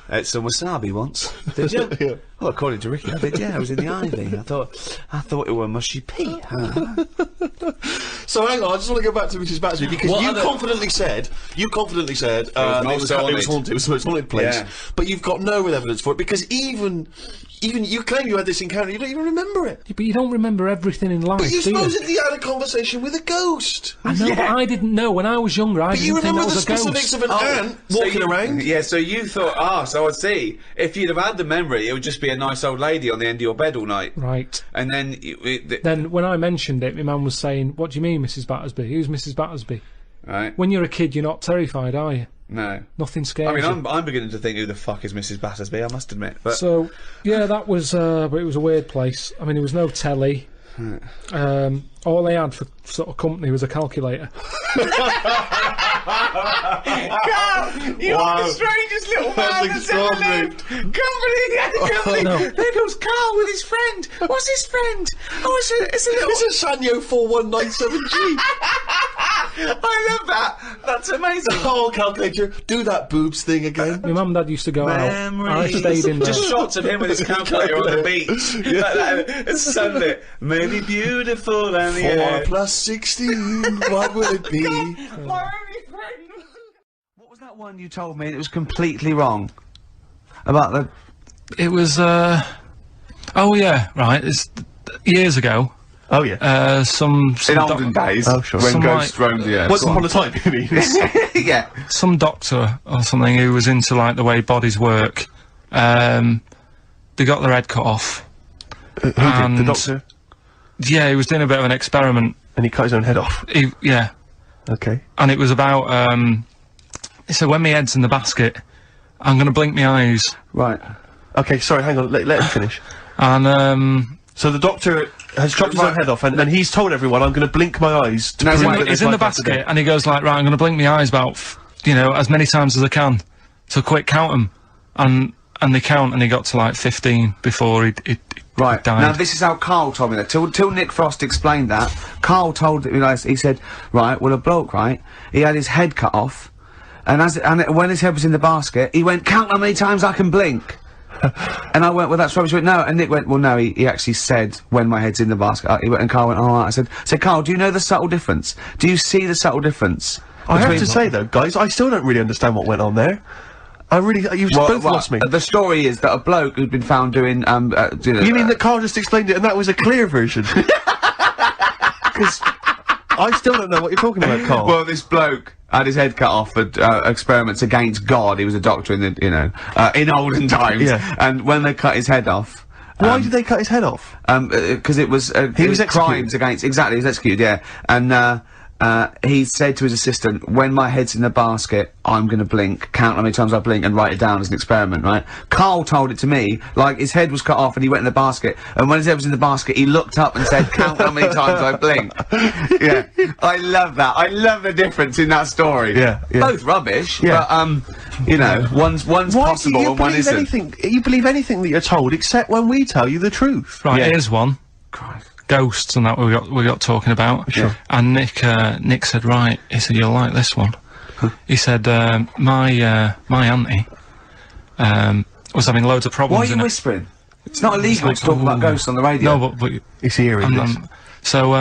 Speaker 2: ate some wasabi once, did you?
Speaker 3: Yeah.
Speaker 2: Well, according to Ricky, I did, yeah, I was in the Ivy. I thought it were mushy pea. Huh?
Speaker 3: So hang on, I just want to go back to Mrs. Battersby because
Speaker 2: What
Speaker 3: you
Speaker 2: other-
Speaker 3: confidently said it was
Speaker 2: haunted.
Speaker 3: haunted, it was a haunted place,
Speaker 2: Yeah.
Speaker 3: but you've got no evidence for it because even you claim you had this encounter, you don't even remember it.
Speaker 5: Yeah, but you don't remember everything in life,
Speaker 3: But you
Speaker 5: do you?
Speaker 3: supposedly had a conversation with a ghost.
Speaker 5: I know, but I didn't know. When I was younger, I
Speaker 3: But you
Speaker 5: didn't think
Speaker 3: remember
Speaker 5: that
Speaker 3: the
Speaker 5: was a
Speaker 3: specifics
Speaker 5: ghost.
Speaker 3: of an ant
Speaker 2: So
Speaker 3: walking around.
Speaker 2: Yeah, so you thought, so I see. If you'd have had the memory, it would just be a nice old lady on the end of your bed all night.
Speaker 5: Right.
Speaker 2: And then,
Speaker 5: Then, when I mentioned it, my mum was saying, "What do you mean, Mrs. Battersby? Who's Mrs. Battersby?"
Speaker 2: right?
Speaker 5: When you're a kid, you're not terrified, are you?
Speaker 2: No.
Speaker 5: Nothing scares
Speaker 2: I mean,
Speaker 5: you.
Speaker 2: I'm beginning to think who the fuck is Mrs. Battersby, I must admit. But
Speaker 5: So, yeah, that was, but it was a weird place. I mean, there was no telly. All they had for sort of company was a calculator.
Speaker 2: Carl, you're
Speaker 3: Wow.
Speaker 2: the strangest little
Speaker 3: That's
Speaker 2: man that's ever
Speaker 3: extraordinary.
Speaker 2: lived. Company.
Speaker 5: No.
Speaker 2: There goes Carl with his friend. What's his friend? Oh, it's a little...
Speaker 3: It's a Sanyo 4197G.
Speaker 2: I love that. That's amazing.
Speaker 3: Oh, calculator, do that boobs thing again.
Speaker 5: My mum and dad used to go out. I
Speaker 2: Memories.
Speaker 5: stayed in there.
Speaker 2: Just shots of him with his calculator on the beach. Like that. It's sunlit. Maybe beautiful and the
Speaker 3: 4
Speaker 2: air.
Speaker 3: plus 16, what will it be?
Speaker 2: My only friend.
Speaker 6: What was that one you told me? It was completely wrong. About the...
Speaker 1: It was, oh yeah, right, it's years ago.
Speaker 3: Oh yeah.
Speaker 1: Some
Speaker 2: In olden days,
Speaker 3: Oh, sure.
Speaker 2: when
Speaker 1: Some
Speaker 2: ghosts roamed the earth.
Speaker 3: Once upon a time, you mean?
Speaker 2: Yeah.
Speaker 1: some doctor or something who was into like the way bodies work. They got their head cut off.
Speaker 3: Who did? The
Speaker 1: And-
Speaker 3: doctor?
Speaker 1: Yeah, he was doing a bit of an experiment.
Speaker 3: And he cut his own head off.
Speaker 1: Yeah,
Speaker 3: Okay.
Speaker 1: and it was about. So when my head's in the basket, I'm gonna blink my eyes,
Speaker 3: Right. Okay, sorry, hang on, let him finish.
Speaker 1: and
Speaker 3: So the doctor has chopped his own head off, and he's told everyone, I'm going to blink my eyes to
Speaker 2: No,
Speaker 3: prove
Speaker 2: wait,
Speaker 3: that
Speaker 1: he's
Speaker 3: there's
Speaker 1: in the
Speaker 3: life after
Speaker 1: basket,
Speaker 3: death.
Speaker 1: and he goes like, right, I'm gonna blink my eyes about, as many times as I can. So quick, count them, and they count, and he got to like 15 before he
Speaker 6: Right,
Speaker 1: died.
Speaker 6: now this is how Carl told me that. Till Nick Frost explained that, Carl told me, he said, right, well a bloke, right, he had his head cut off, and when his head was in the basket, he went, count how many times I can blink. And I went, well that's rubbish. He went, no, and Nick went, well no, he actually said, when my head's in the basket. He went, and Carl went, alright. I said, Carl, do you know the subtle difference? Do you see the subtle difference?
Speaker 3: I have
Speaker 6: between-
Speaker 3: to say though, guys, I still don't really understand what went on there. You've both lost me.
Speaker 6: The story is that a bloke who'd been found doing,
Speaker 3: You mean that Carl just explained it and that was a clear version? Because I still don't know what you're talking about, Carl.
Speaker 6: Well, this bloke had his head cut off for experiments against God. He was a doctor in the, in olden times.
Speaker 3: Yeah.
Speaker 6: And when they cut his head off.
Speaker 3: Why did they cut his head off?
Speaker 6: Because it was
Speaker 3: he was
Speaker 6: crimes against. Exactly, he was executed. Yeah, and he said to his assistant, "When my head's in the basket, I'm gonna blink. Count how many times I blink and write it down as an experiment." Right? Carl told it to me like his head was cut off and he went in the basket, and when his head was in the basket, he looked up and said, "Count how many times I blink." Yeah, I love that. I love the difference in that story.
Speaker 3: Yeah, yeah.
Speaker 6: Both rubbish.
Speaker 3: Yeah.
Speaker 6: But one's possible and one isn't.
Speaker 3: You believe anything that you're told except when we tell you the truth.
Speaker 5: Right,
Speaker 3: Yeah.
Speaker 5: here's one.
Speaker 6: Christ.
Speaker 5: Ghosts and that we got talking about.
Speaker 3: Sure.
Speaker 5: And Nick said, right, he said, you'll like this one. He said, my auntie, was having loads of problems.
Speaker 6: Why are you whispering? It's not illegal to talk about ghosts on the radio.
Speaker 5: No, but
Speaker 3: It's hearing this.
Speaker 5: so,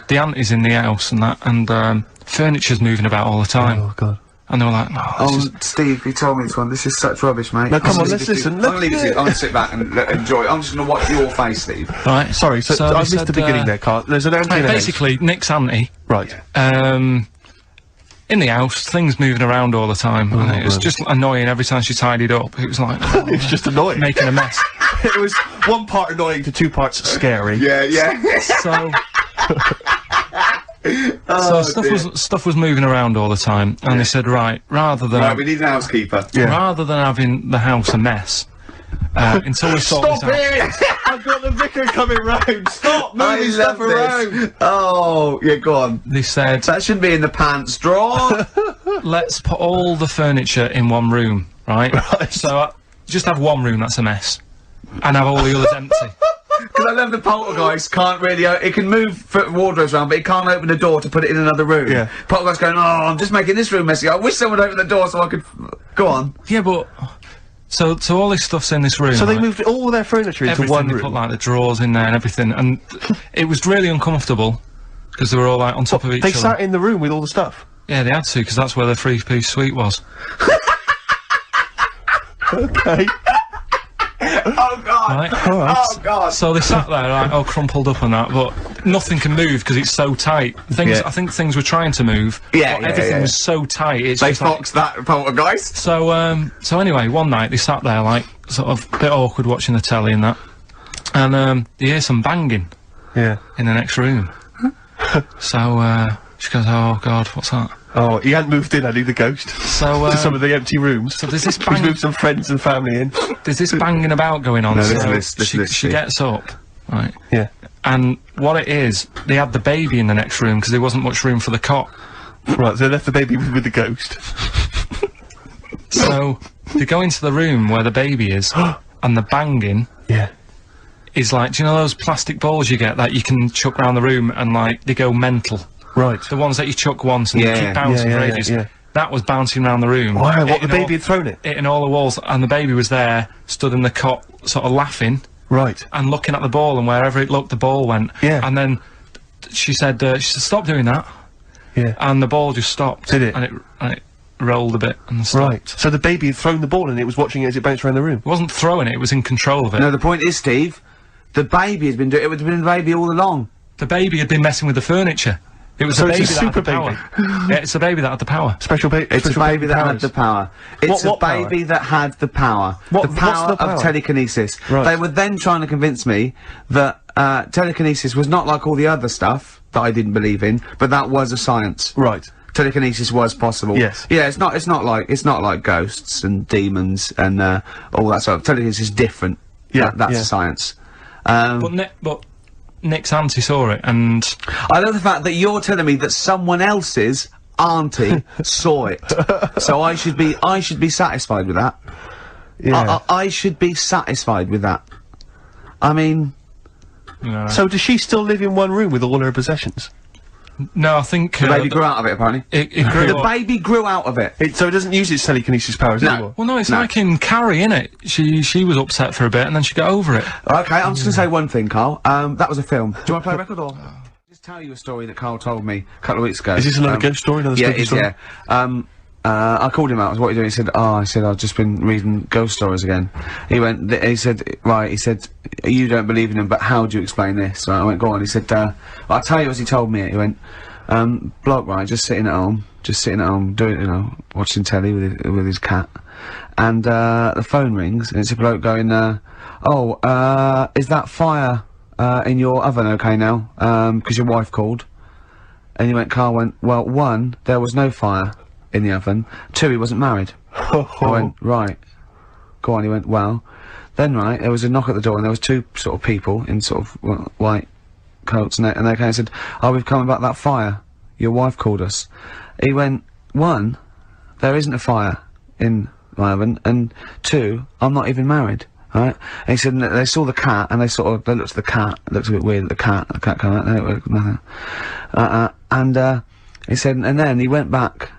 Speaker 5: the auntie's in the house and that, and, furniture's moving about all the time.
Speaker 3: Oh, God.
Speaker 5: And they were like, no, this is
Speaker 6: Steve, you told me this one. This is such rubbish, mate.
Speaker 3: Now, come on, let's listen.
Speaker 6: I'm gonna leave it to you. I'm gonna sit back and enjoy it. I'm just gonna watch your face, Steve.
Speaker 5: right.
Speaker 3: Sorry, so
Speaker 5: So
Speaker 3: I
Speaker 5: they
Speaker 3: missed the
Speaker 5: said,
Speaker 3: beginning there, Carl. There's an auntie in the house.
Speaker 5: basically, Nick's auntie,
Speaker 3: Right.
Speaker 5: in the house, things moving around all the time, and it was just annoying every time she tidied up. It was like,
Speaker 3: It's just annoying.
Speaker 5: making a mess.
Speaker 3: It was one part annoying to two parts scary.
Speaker 6: Yeah.
Speaker 5: So,
Speaker 6: Oh,
Speaker 5: stuff was moving around all the time, and they said, right, rather than
Speaker 6: Right, we need an housekeeper.
Speaker 3: Yeah.
Speaker 5: rather than having the house a mess, until we sort this
Speaker 6: Stop
Speaker 5: out.
Speaker 6: it!
Speaker 3: I've got the vicar coming round. Stop moving stuff around.
Speaker 6: Oh, yeah, go on.
Speaker 5: They said,
Speaker 6: That should be in the pants drawer.
Speaker 5: let's put all the furniture in one room, right? So just have one room that's a mess, and have all the others empty.
Speaker 6: Because I love the poltergeist can't really, it can move wardrobes around, but it can't open the door to put it in another room.
Speaker 3: Yeah.
Speaker 6: Poltergeist going, oh, I'm just making this room messy. I wish someone would open the door so I could, go on.
Speaker 5: Yeah, but so all this stuff's in this room.
Speaker 3: So they
Speaker 5: right?
Speaker 3: moved all their furniture into
Speaker 5: everything.
Speaker 3: one
Speaker 5: They
Speaker 3: room.
Speaker 5: put like the drawers in there and everything, and it was really uncomfortable because they were all like on top of each
Speaker 3: They
Speaker 5: other.
Speaker 3: sat in the room with all the stuff.
Speaker 5: Yeah, they had to because that's where the three-piece suite was.
Speaker 3: Okay.
Speaker 6: Oh, God.
Speaker 5: Right.
Speaker 6: Oh, God.
Speaker 5: So they sat there, like, all crumpled up and that, but nothing can move because it's so tight.
Speaker 6: Yeah.
Speaker 5: I think things were trying to move.
Speaker 6: Yeah,
Speaker 5: but
Speaker 6: yeah,
Speaker 5: everything
Speaker 6: yeah.
Speaker 5: was so tight. It's
Speaker 6: They
Speaker 5: just like-
Speaker 6: foxed that poltergeist.
Speaker 5: So anyway, one night they sat there, like, sort of a bit awkward watching the telly and that, and they hear some banging
Speaker 3: Yeah.
Speaker 5: in the next room. So she goes, "Oh God, what's that?"
Speaker 3: Oh, he hadn't moved in, had he, the ghost?
Speaker 5: So
Speaker 3: To some of the empty rooms.
Speaker 5: so there's this
Speaker 3: He's
Speaker 5: bang.
Speaker 3: moved some friends and family in.
Speaker 5: There's this banging about going on.
Speaker 6: No,
Speaker 5: so
Speaker 6: listen to this, listen to this,
Speaker 5: she
Speaker 6: Steve.
Speaker 5: gets up, right,
Speaker 3: Yeah.
Speaker 5: and what it is, they had the baby in the next room because there wasn't much room for the cot.
Speaker 3: Right, so they left the baby with the ghost.
Speaker 5: So they go into the room where the baby is, and the banging
Speaker 3: Yeah.
Speaker 5: is like, do you know those plastic balls you get that you can chuck around the room and like they go mental?
Speaker 3: Right.
Speaker 5: The ones that you chuck once and they
Speaker 6: Yeah.
Speaker 5: keep bouncing
Speaker 3: Yeah,
Speaker 5: for
Speaker 3: yeah,
Speaker 5: ages.
Speaker 3: yeah.
Speaker 5: That was bouncing around the room.
Speaker 3: Wow, what, the
Speaker 5: hitting
Speaker 3: baby
Speaker 5: all,
Speaker 3: had thrown it?
Speaker 5: hitting all the walls, and the baby was there, stood in the cot, sort of laughing
Speaker 3: Right.
Speaker 5: and looking at the ball, and wherever it looked, the ball went.
Speaker 3: Yeah.
Speaker 5: And then she said, "Stop doing that,"
Speaker 3: Yeah.
Speaker 5: and the ball just stopped.
Speaker 3: Did it?
Speaker 5: And it rolled a bit and stopped.
Speaker 3: Right. So the baby had thrown the ball and it was watching it as it bounced around the room.
Speaker 5: It wasn't throwing it; it was in control of it.
Speaker 6: No, the point is, Steve, the baby has been doing it. Would have been the baby all along.
Speaker 5: The baby had been messing with the furniture. It was
Speaker 3: So
Speaker 5: the
Speaker 3: it's a
Speaker 5: baby that had the
Speaker 3: super
Speaker 5: power. Yeah, it's the baby that had the power.
Speaker 3: Special baby.
Speaker 6: It's a baby that had the power. It's
Speaker 3: What
Speaker 6: a
Speaker 3: power?
Speaker 6: baby that had the power.
Speaker 3: What-
Speaker 6: the
Speaker 3: what's
Speaker 6: power
Speaker 3: the power?
Speaker 6: of telekinesis.
Speaker 3: Right.
Speaker 6: They were then trying to convince me that telekinesis was not like all the other stuff that I didn't believe in, but that was a science.
Speaker 3: Right.
Speaker 6: Telekinesis was possible.
Speaker 3: Yes.
Speaker 6: Yeah, it's not like ghosts and demons and all that sort of. Telekinesis is different.
Speaker 3: Yeah,
Speaker 6: That's
Speaker 3: yeah.
Speaker 6: a science.
Speaker 5: But Nick's auntie saw it, and
Speaker 6: I love the fact that you're telling me that someone else's auntie saw it. So I should be satisfied with that.
Speaker 3: Yeah.
Speaker 6: I should be satisfied with that. I mean,
Speaker 5: you know,
Speaker 3: So does she still live in one room with all her possessions?
Speaker 5: no, I think
Speaker 6: the baby grew out of it, apparently.
Speaker 5: it grew
Speaker 6: The
Speaker 5: up.
Speaker 6: baby grew out of it.
Speaker 3: So it doesn't use its telekinesis powers
Speaker 6: No.
Speaker 3: anymore?
Speaker 5: Well, no, it's
Speaker 6: No.
Speaker 5: like in Carrie, innit? She was upset for a bit, and then she got over it.
Speaker 6: Okay, I'm just gonna say one thing, Carl. That was a film. Do you want to play a record or? Just tell you a story that Carl told me a couple of weeks ago.
Speaker 3: Is this another ghost story, another
Speaker 6: Yeah,
Speaker 3: spooky
Speaker 6: it is,
Speaker 3: story?
Speaker 6: yeah. I called him out. What are you doing? He said, I said, I've just been reading ghost stories again. He went, he said, right, he said, you don't believe in them, but how do you explain this? Right, I went, go on. He said, I'll tell you as he told me. He went, bloke, right, just sitting at home, doing, you know, watching telly with his cat. And, the phone rings, and it's a bloke going, is that fire, in your oven okay now? 'Cause your wife called. And he went, Carl went, well, 1, there was no fire in the oven. 2, he wasn't married. I went, right. Go on, he went, well. Then, right, there was a knock at the door, and there was 2 sort of people in sort of white coats, and they came and said, oh, we've come about that fire. Your wife called us. He went, 1, there isn't a fire in my oven, and 2, I'm not even married. Right? And he said, they saw the cat, and they looked at the cat, it looked a bit weird at the cat came out, nothing. And he said, and then he went back,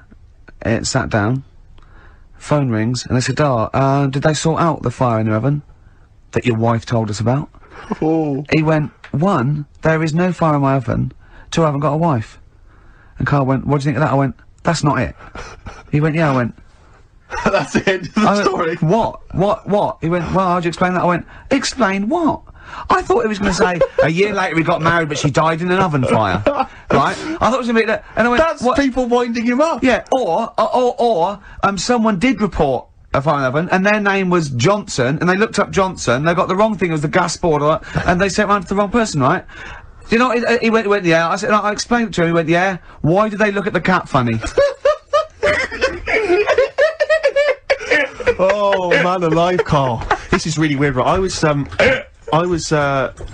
Speaker 6: sat down, phone rings, and they said, did they sort out the fire in the oven that your wife told us about?
Speaker 3: Oh.
Speaker 6: He went, 1, there is no fire in my oven, 2, I haven't got a wife. And Carl went, what do you think of that? I went, that's not it. He went, yeah, I went,
Speaker 3: That's the end of the story.
Speaker 6: What? He went, well, how'd you explain that? I went, explain what? I thought he was going to say, a year later he got married, but she died in an oven fire. Right? I thought it was going to be that, and I went,
Speaker 3: That's people winding him up.
Speaker 6: yeah, or, someone did report a fire in the oven, and their name was Johnson, and they looked up Johnson, they got the wrong thing, it was the gas board, and they sent it round to the wrong person, right? You know, he went, yeah, I said, I explained it to him, he went, yeah, why did they look at the cat funny?
Speaker 3: Oh, man alive, Carl. This is really weird, right? I was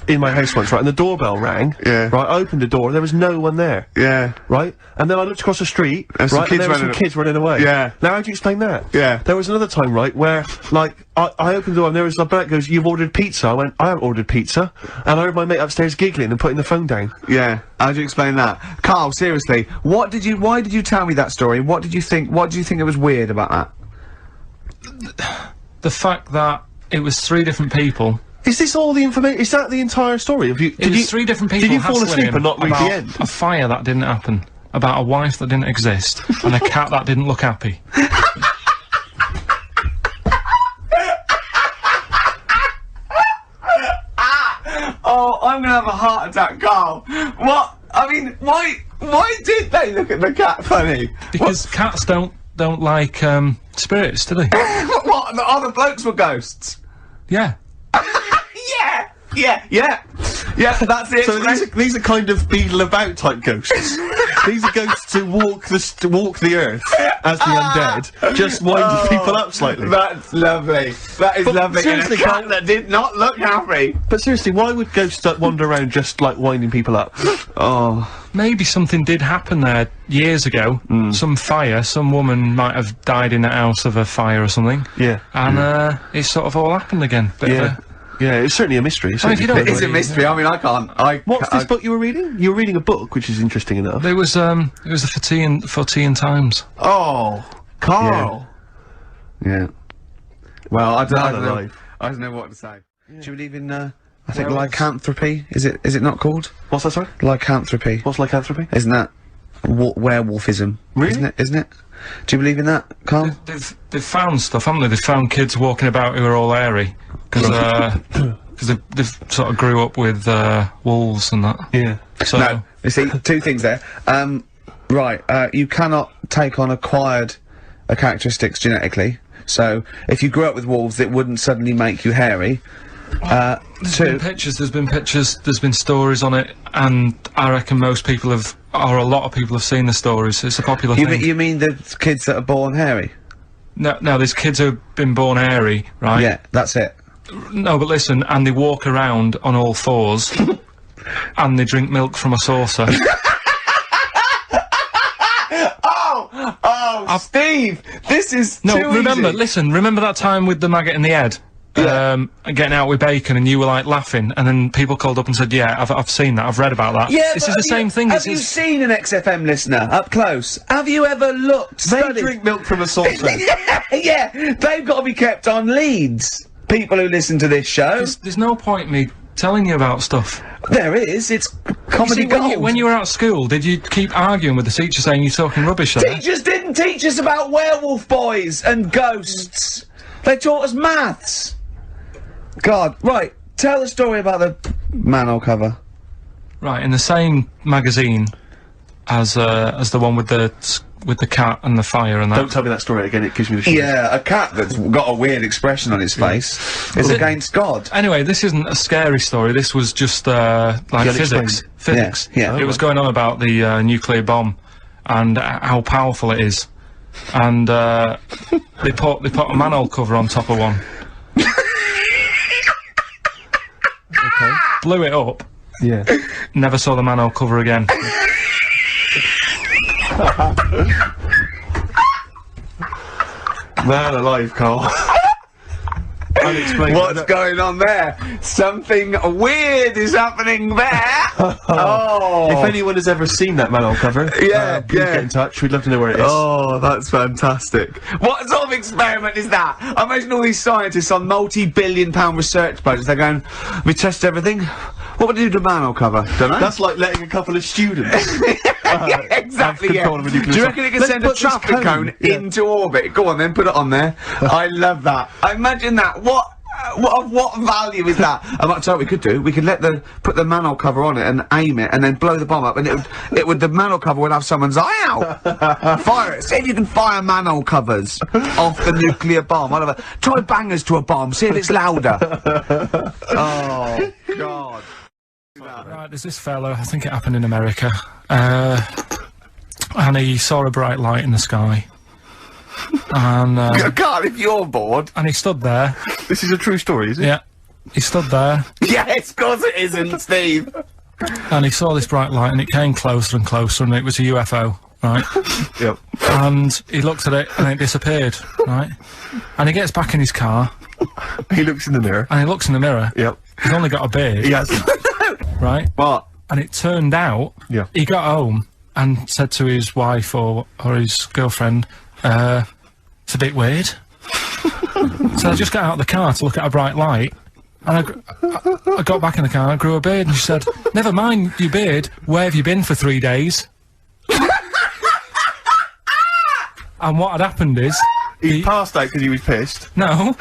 Speaker 3: in my house once, right, and the doorbell rang.
Speaker 6: Yeah.
Speaker 3: Right, I opened the door, there was no one there.
Speaker 6: Yeah.
Speaker 3: Right? And then I looked across the street, right, and there were some kids running away.
Speaker 6: Yeah.
Speaker 3: Now, how do you explain that?
Speaker 6: Yeah.
Speaker 3: There was another time, right, where, like, I opened the door and there was a bloke goes, you've ordered pizza. I went, I haven't ordered pizza. And I heard my mate upstairs giggling and putting the phone down.
Speaker 6: Yeah. How do you explain that? Carl, seriously, why did you tell me that story? What did you think it was weird about that?
Speaker 5: The fact that it was 3 different people.
Speaker 3: Is this all the information? Is that the entire story?
Speaker 5: It was 3 different people.
Speaker 3: Did you fall
Speaker 5: hassling
Speaker 3: asleep
Speaker 5: him
Speaker 3: and not read
Speaker 5: about
Speaker 3: the end?
Speaker 5: A fire that didn't happen, about a wife that didn't exist, and a cat that didn't look happy.
Speaker 6: Oh, I'm gonna have a heart attack, Carl. What? I mean, why did they look at the cat funny?
Speaker 5: Because cats don't like spirits, do they?
Speaker 6: What? The other blokes were ghosts?
Speaker 5: Yeah.
Speaker 6: Yeah, that's the
Speaker 3: So
Speaker 6: explanation.
Speaker 3: these are kind of beetle about type ghosts. These are ghosts who walk the earth as the undead, just winding people up slightly.
Speaker 6: That's lovely. That is lovely.
Speaker 3: seriously,
Speaker 6: and a cat
Speaker 3: Carl-
Speaker 6: that did not look happy.
Speaker 3: But seriously, why would ghosts wander around just like winding people up?
Speaker 6: Oh.
Speaker 5: Maybe something did happen there years ago. Some fire, some woman might have died in the house of a fire or something.
Speaker 3: Yeah.
Speaker 5: And it sort of all happened again. Bit of
Speaker 3: Yeah. Yeah, it's certainly a mystery.
Speaker 5: I mean, if you don't
Speaker 6: It is a mystery. I mean, I can't.
Speaker 3: What's this book you were reading? You were reading a book, which is interesting enough.
Speaker 5: It was the for Tea and Times.
Speaker 3: Oh, Carl.
Speaker 6: Yeah. Well, I don't know.
Speaker 3: Alive.
Speaker 6: I don't know what to say. Do you believe in? I think lycanthropy. Is it not called
Speaker 3: What's that, sorry?
Speaker 6: lycanthropy?
Speaker 3: What's lycanthropy?
Speaker 6: Isn't that werewolfism?
Speaker 3: Really?
Speaker 6: Isn't it? Do you believe in that, Carl?
Speaker 5: They've found stuff, haven't they? They've found kids walking about who are all hairy because they sort of grew up with wolves and that.
Speaker 3: Yeah.
Speaker 5: So
Speaker 6: No. You see, 2 things there. Right. You cannot take on acquired characteristics genetically. So if you grew up with wolves, it wouldn't suddenly make you hairy.
Speaker 5: there's been pictures, there's been stories on it, and I reckon a lot of people have seen the stories. It's a popular thing.
Speaker 6: You mean the kids that are born hairy?
Speaker 5: No, there's kids who've been born hairy, right?
Speaker 6: Yeah, that's it.
Speaker 5: No, but listen, and they walk around on all 4s, and they drink milk from a saucer.
Speaker 6: Steve, this is
Speaker 5: remember that time with the maggot in the head? Getting out with bacon, and you were like laughing, and then people called up and said, yeah, I've seen that, I've read about that.
Speaker 6: Yeah,
Speaker 5: this is the same thing.
Speaker 6: Have you seen an XFM listener up close? Have you ever looked?
Speaker 3: They drink milk from a saucer.
Speaker 6: Yeah, they've got to be kept on leads. People who listen to this show.
Speaker 5: There's no point me telling you about stuff.
Speaker 6: There is. It's Comedy gold.
Speaker 1: When you were at school, did you keep arguing with the teacher saying you're talking rubbish there?
Speaker 6: Teachers didn't teach us about werewolf boys and ghosts. They taught us maths. God, right. Tell the story about the manhole cover.
Speaker 1: Right, in the same magazine as the one with the cat and the fire and that.
Speaker 3: Don't tell me that story again, it gives me the shivers.
Speaker 6: Yeah, a cat that's got a weird expression on its face is against God.
Speaker 1: Anyway, this isn't a scary story. This was just like physics. Physics.
Speaker 6: Yeah.
Speaker 1: It was going on about the nuclear bomb and how powerful it is. And they put a manhole cover on top of one.
Speaker 3: Okay.
Speaker 1: Blew it up.
Speaker 3: Yeah.
Speaker 1: Never saw the manhole cover again.
Speaker 3: Man alive, Carl. Unexplained.
Speaker 6: What's going on there? Something weird is happening there. Oh.
Speaker 3: If anyone has ever seen that manhole cover, please get in touch. We'd love to know where it is.
Speaker 6: Oh, that's fantastic. What sort of experiment is that? I imagine all these scientists on multi-billion-pound research budgets, they're going, we test everything. What would you do to manhole cover? Don't know.
Speaker 3: That's like letting a couple of students.
Speaker 6: Yeah, exactly,
Speaker 3: have
Speaker 6: yeah.
Speaker 3: control of a nuclear
Speaker 6: Do you reckon it can send a
Speaker 3: Let's put this
Speaker 6: traffic cone into orbit? Go on then, put it on there. I love that. Imagine that. What value is that? I might tell you what we could do. We could put the manhole cover on it and aim it and then blow the bomb up and the manhole cover would have someone's eye out. Fire it. See if you can fire manhole covers off the nuclear bomb. I'll have try bangers to a bomb. See if it's louder. Oh, God.
Speaker 1: Right, there's this fellow, I think it happened in America, and he saw a bright light in the sky. And
Speaker 6: God, if you're bored.
Speaker 1: and he stood there.
Speaker 3: This is a true story, is it?
Speaker 1: Yeah. He stood there
Speaker 6: Yes, of course it isn't, Steve.
Speaker 1: and he saw this bright light and it came closer and closer and it was a UFO, right?
Speaker 3: Yep.
Speaker 1: And he looked at it and it disappeared, right? And he gets back in his car
Speaker 3: He looks in the mirror.
Speaker 1: and he looks in the mirror.
Speaker 3: Yep.
Speaker 1: He's only got a beard,
Speaker 3: He has.
Speaker 1: right?
Speaker 6: What?
Speaker 1: And it turned out
Speaker 3: Yeah.
Speaker 1: he got home and said to his wife or his girlfriend, it's a bit weird. So I just got out of the car to look at a bright light, and I got back in the car and I grew a beard, and she said, never mind your beard, where have you been for 3 days? And what had happened is...
Speaker 3: He passed out because he was pissed.
Speaker 1: No.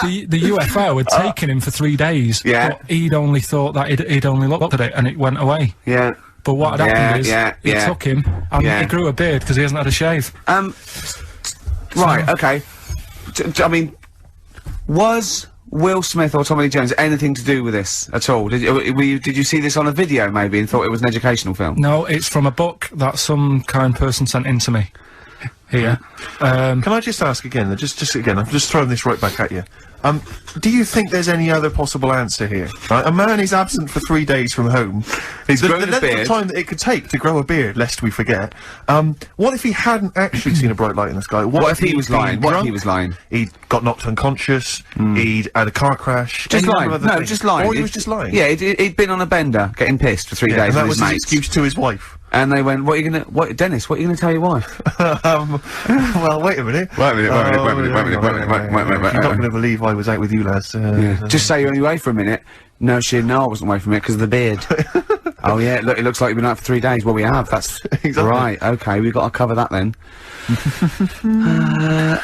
Speaker 1: The UFO had taken him for 3 days.
Speaker 6: Yeah.
Speaker 1: But he'd only thought that he'd only looked at it and it went away.
Speaker 6: Yeah.
Speaker 1: But what had happened is, it took him, and
Speaker 6: Yeah.
Speaker 1: he grew a beard because he hasn't had a shave.
Speaker 6: Right, okay. I mean, was Will Smith or Tommy Lee Jones anything to do with this at all? Did you see this on a video maybe and thought it was an educational film?
Speaker 1: No, it's from a book that some kind person sent in to me. Here.
Speaker 3: Can I just ask again, just again, I'm just throwing this right back at you. Do you think there's any other possible answer here? Right? A man is absent for 3 days from home.
Speaker 6: He's
Speaker 3: the
Speaker 6: grown a
Speaker 3: length
Speaker 6: beard.
Speaker 3: of time that it could take to grow a beard, lest we forget. What if he hadn't actually seen a bright light in the sky?
Speaker 6: What if he was
Speaker 3: he'd been
Speaker 6: lying? What if
Speaker 3: drunk?
Speaker 6: he was lying?
Speaker 3: He'd got knocked unconscious, he'd had a car crash.
Speaker 6: Just
Speaker 3: any
Speaker 6: lying.
Speaker 3: number of other
Speaker 6: No,
Speaker 3: things.
Speaker 6: just lying.
Speaker 3: Or he was just lying.
Speaker 6: Yeah, he'd been on a bender, getting pissed for 3
Speaker 3: Yeah,
Speaker 6: days
Speaker 3: and that
Speaker 6: with
Speaker 3: was
Speaker 6: his
Speaker 3: his
Speaker 6: mates.
Speaker 3: excuse to his wife.
Speaker 6: And they went, Dennis, what are you gonna tell your wife?
Speaker 3: Well, wait a minute.
Speaker 6: Wait a minute.
Speaker 3: You're not going to believe I was out with you, lads.
Speaker 6: Just say you're only away for a minute. No, she didn't know I wasn't away from it because of the beard. Oh yeah, look, it looks like you've been out for 3 days. Well, we have. That's
Speaker 3: Exactly.
Speaker 6: right. Okay, we've got to cover that then.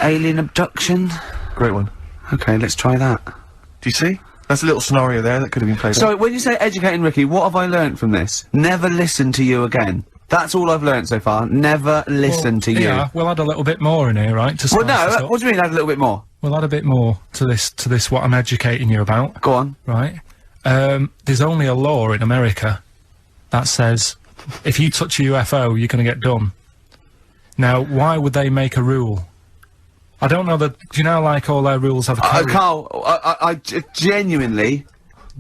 Speaker 6: Alien abduction.
Speaker 3: Great one.
Speaker 6: Okay, let's try that.
Speaker 3: Do you see? That's a little scenario there that could have been played out.
Speaker 6: So, when you say educating Ricky, what have I learnt from this? Never listen to you again. That's all I've learnt so far. Never listen to you.
Speaker 1: Yeah, we'll add a little bit more in here, right? To
Speaker 6: Well,
Speaker 1: spice this
Speaker 6: no,
Speaker 1: up.
Speaker 6: what do you mean add a little bit more?
Speaker 1: We'll add a bit more to this what I'm educating you about,
Speaker 6: Go on.
Speaker 1: right? There's only a law in America that says if you touch a UFO, you're going to get done. Now, why would they make a rule? I don't know that. Do you know, like, all their rules have a code?
Speaker 6: Carl, I genuinely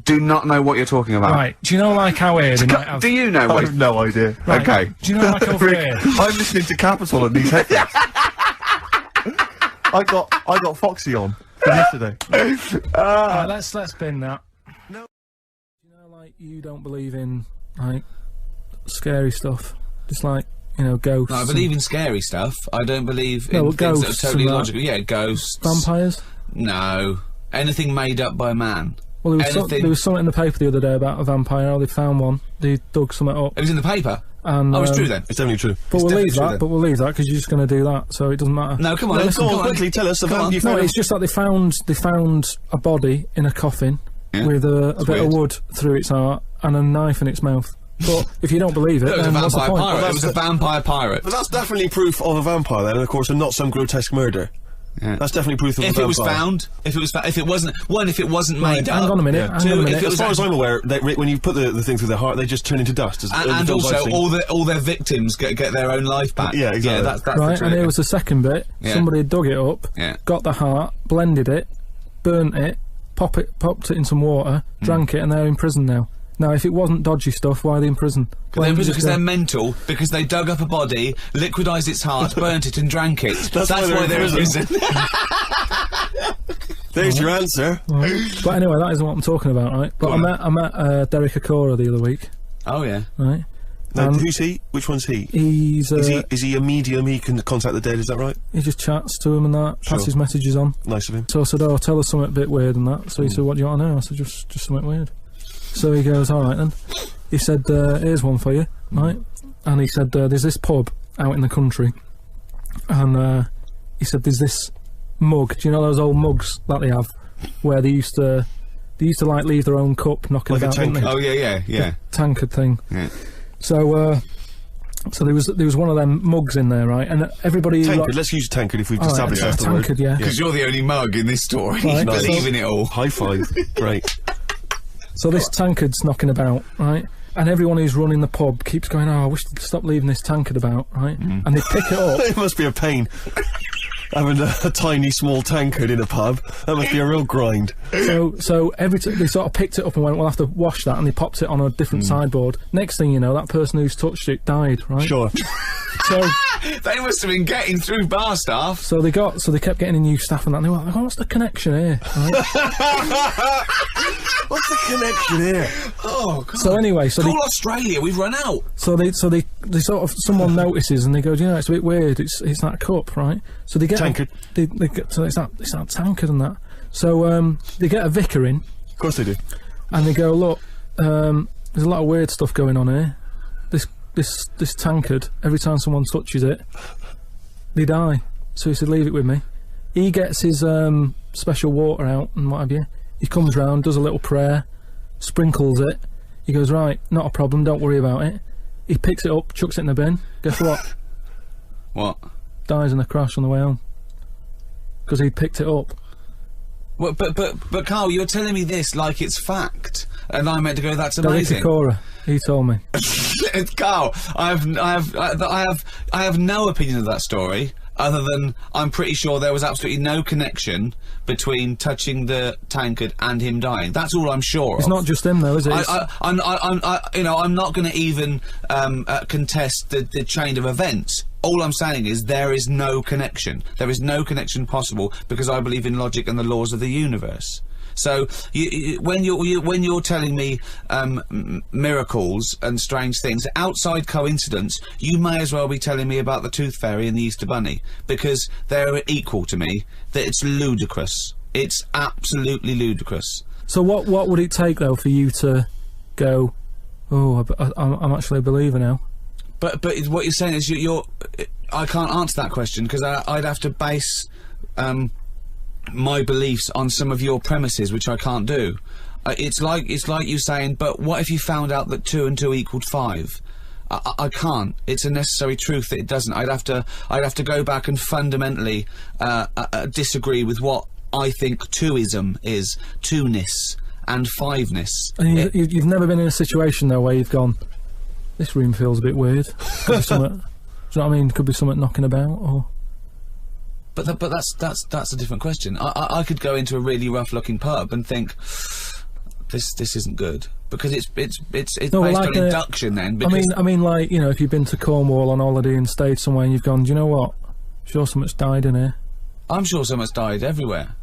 Speaker 6: do not know what you're talking about.
Speaker 1: Right. Do you know, like, how here they might have...
Speaker 6: Do you know
Speaker 3: I
Speaker 6: what?
Speaker 3: have no idea.
Speaker 1: Right,
Speaker 6: okay.
Speaker 1: Do you know, like, over
Speaker 3: Rick,
Speaker 1: here...
Speaker 3: I'm listening to Capital on these headphones. I got Foxy on from yesterday.
Speaker 1: Right, let's bin that. No. You know, like, you don't believe in, like, scary stuff. Just like, you know, ghosts.
Speaker 2: No, I believe in scary stuff. I don't believe
Speaker 1: No,
Speaker 2: in
Speaker 1: well,
Speaker 2: things that
Speaker 1: ghosts
Speaker 2: are totally
Speaker 1: and that.
Speaker 2: logical. Yeah, ghosts.
Speaker 1: Vampires.
Speaker 2: No. Anything made up by man.
Speaker 5: Well,
Speaker 7: anything.
Speaker 5: there was something in the paper the other day about a vampire. How they found one. They dug something up.
Speaker 7: It was in the paper.
Speaker 5: And,
Speaker 7: it's true then.
Speaker 3: It's definitely true.
Speaker 5: But we'll leave that.
Speaker 7: then.
Speaker 5: But we'll leave that because you're just going to do that, so it doesn't matter.
Speaker 7: No, come on.
Speaker 3: No,
Speaker 7: come
Speaker 3: go on,
Speaker 7: on.
Speaker 3: quickly, tell us.
Speaker 7: Come on.
Speaker 3: You
Speaker 5: No,
Speaker 3: found
Speaker 5: it's just that they found a body in a coffin with a bit
Speaker 7: weird.
Speaker 5: of wood through its heart and a knife in its mouth. But if you don't believe it,
Speaker 7: It was a
Speaker 5: then what's the
Speaker 7: vampire
Speaker 5: point?
Speaker 7: pirate. It was a vampire pirate.
Speaker 3: But that's definitely proof of a vampire then, and of course, and not some grotesque murder.
Speaker 7: Yeah.
Speaker 3: That's definitely proof of a
Speaker 7: If
Speaker 3: vampire.
Speaker 7: it was found, if it wasn't made up.
Speaker 5: Hang on a minute.
Speaker 3: Yeah.
Speaker 5: Hang on a minute.
Speaker 7: if it
Speaker 3: As
Speaker 7: was
Speaker 3: far as I'm aware, when you put the thing through their heart, they just turn into dust.
Speaker 7: and also all their victims get their own life back.
Speaker 3: Yeah, exactly.
Speaker 7: Yeah, that's the
Speaker 5: Right,
Speaker 7: trick.
Speaker 5: and here was the second bit.
Speaker 7: Yeah.
Speaker 5: Somebody had dug it up,
Speaker 7: Yeah.
Speaker 5: got the heart, blended it, burnt it, popped it in some water, drank it, and they're in prison now. Now, if it wasn't dodgy stuff, why are they in prison? Why don't you just
Speaker 7: Because
Speaker 5: go-
Speaker 7: they're mental, because they dug up a body, liquidised its heart, burnt it and drank it.
Speaker 3: That's why they're in prison. There's your answer.
Speaker 5: But anyway, that isn't what I'm talking about, right? But I met Derek Akora the other week,
Speaker 7: Oh yeah.
Speaker 5: right?
Speaker 3: Now,
Speaker 5: Um,
Speaker 3: who's he? Which one's he?
Speaker 5: He's
Speaker 3: Is he a medium? He can contact the dead. Is that right?
Speaker 5: he just chats to him and that, passes messages on.
Speaker 3: Nice of him.
Speaker 5: So I said, "Oh, tell us something a bit weird and that." So he said, "What do you want to know?" I said, "Just something weird." So he goes, "All right then." He said, "Here's one for you, right?" And he said, "There's this pub out in the country," and he said, "There's this mug. Do you know those old mugs that they have, where they used to like leave their own cup knocking
Speaker 3: Like a
Speaker 5: about, didn't they?
Speaker 3: tankard.
Speaker 7: Oh yeah.
Speaker 5: Tankard thing."
Speaker 7: Yeah.
Speaker 5: So there was one of them mugs in there, right? And everybody
Speaker 3: Tankard. Let's use tankard if we've
Speaker 5: All right,
Speaker 3: established
Speaker 5: a
Speaker 3: that's the word.
Speaker 5: tankard, yeah.
Speaker 7: Because you're the only mug in this story.
Speaker 5: Right,
Speaker 7: Believe
Speaker 5: so-
Speaker 7: in it all.
Speaker 3: High five. Great.
Speaker 5: So this tankard's knocking about, right? And everyone who's running the pub keeps going, "Oh, I wish they'd stop leaving this tankard about," right? And they pick it up.
Speaker 3: It must be a pain. Having a tiny, small tankard in a pub. That must be a real grind.
Speaker 5: So every they sort of picked it up and went, "We'll have to wash that," and they popped it on a different sideboard. Next thing you know, that person who's touched it died, right?
Speaker 3: Sure.
Speaker 5: So
Speaker 7: They must have been getting through bar staff.
Speaker 5: so they kept getting new staff and that. And they were like, "What's the connection here?" Right?
Speaker 3: What's the connection here?
Speaker 7: Oh God.
Speaker 5: So anyway, so they
Speaker 7: Call Australia. We've run out.
Speaker 5: So they sort of someone notices and they go, "Do you know, it's a bit weird. It's that cup, right?" So they get
Speaker 3: Tankard.
Speaker 5: They get, so it's that tankard and that. So they get a vicar in
Speaker 3: Of course they do.
Speaker 5: and they go, "Look, there's a lot of weird stuff going on here. This tankard. Every time someone touches it, they die." So he said, "Leave it with me." He gets his special water out and what have you. He comes round, does a little prayer, sprinkles it. He goes, "Right, not a problem. Don't worry about it." He picks it up, chucks it in the bin. Guess what?
Speaker 7: What?
Speaker 5: Dies in a crash on the way home. Because he picked it up.
Speaker 7: Well, but Carl, you're telling me this like it's fact, and I'm meant to go, "That's
Speaker 5: Derek
Speaker 7: amazing."
Speaker 5: Akora, he told me.
Speaker 7: Carl, I have no opinion of that story, other than I'm pretty sure there was absolutely no connection between touching the tankard and him dying. That's all I'm sure
Speaker 5: It's
Speaker 7: of.
Speaker 5: not just him though, is it? It's-
Speaker 7: I'm not going to even contest the chain of events. All I'm saying is there is no connection. There is no connection possible because I believe in logic and the laws of the universe. So when you're telling me miracles and strange things outside coincidence, you may as well be telling me about the Tooth Fairy and the Easter Bunny, because they're equal to me. That it's ludicrous. It's absolutely ludicrous.
Speaker 5: So what would it take though for you to go, "Oh, I'm actually a believer now"?
Speaker 7: But what you're saying is you're I can't answer that question because I'd have to base my beliefs on some of your premises, which I can't do. It's like you saying, but what if you found out that 2 and 2 equaled 5? I can't. It's a necessary truth that it doesn't. I'd have to go back and fundamentally disagree with what I think twoism is, two-ness and fiveness.
Speaker 5: And you've never been in a situation though where you've gone, "This room feels a bit weird." Could be something, do you know what I mean? Could be something knocking about, or.
Speaker 7: But that's a different question. I could go into a really rough-looking pub and think this isn't good because it's
Speaker 5: No,
Speaker 7: based
Speaker 5: like
Speaker 7: on induction. Then
Speaker 5: I
Speaker 7: because
Speaker 5: mean, like, you know, if you've been to Cornwall on holiday and stayed somewhere and you've gone, "Do you know what? Sure, someone's died in here."
Speaker 7: I'm sure so much died everywhere.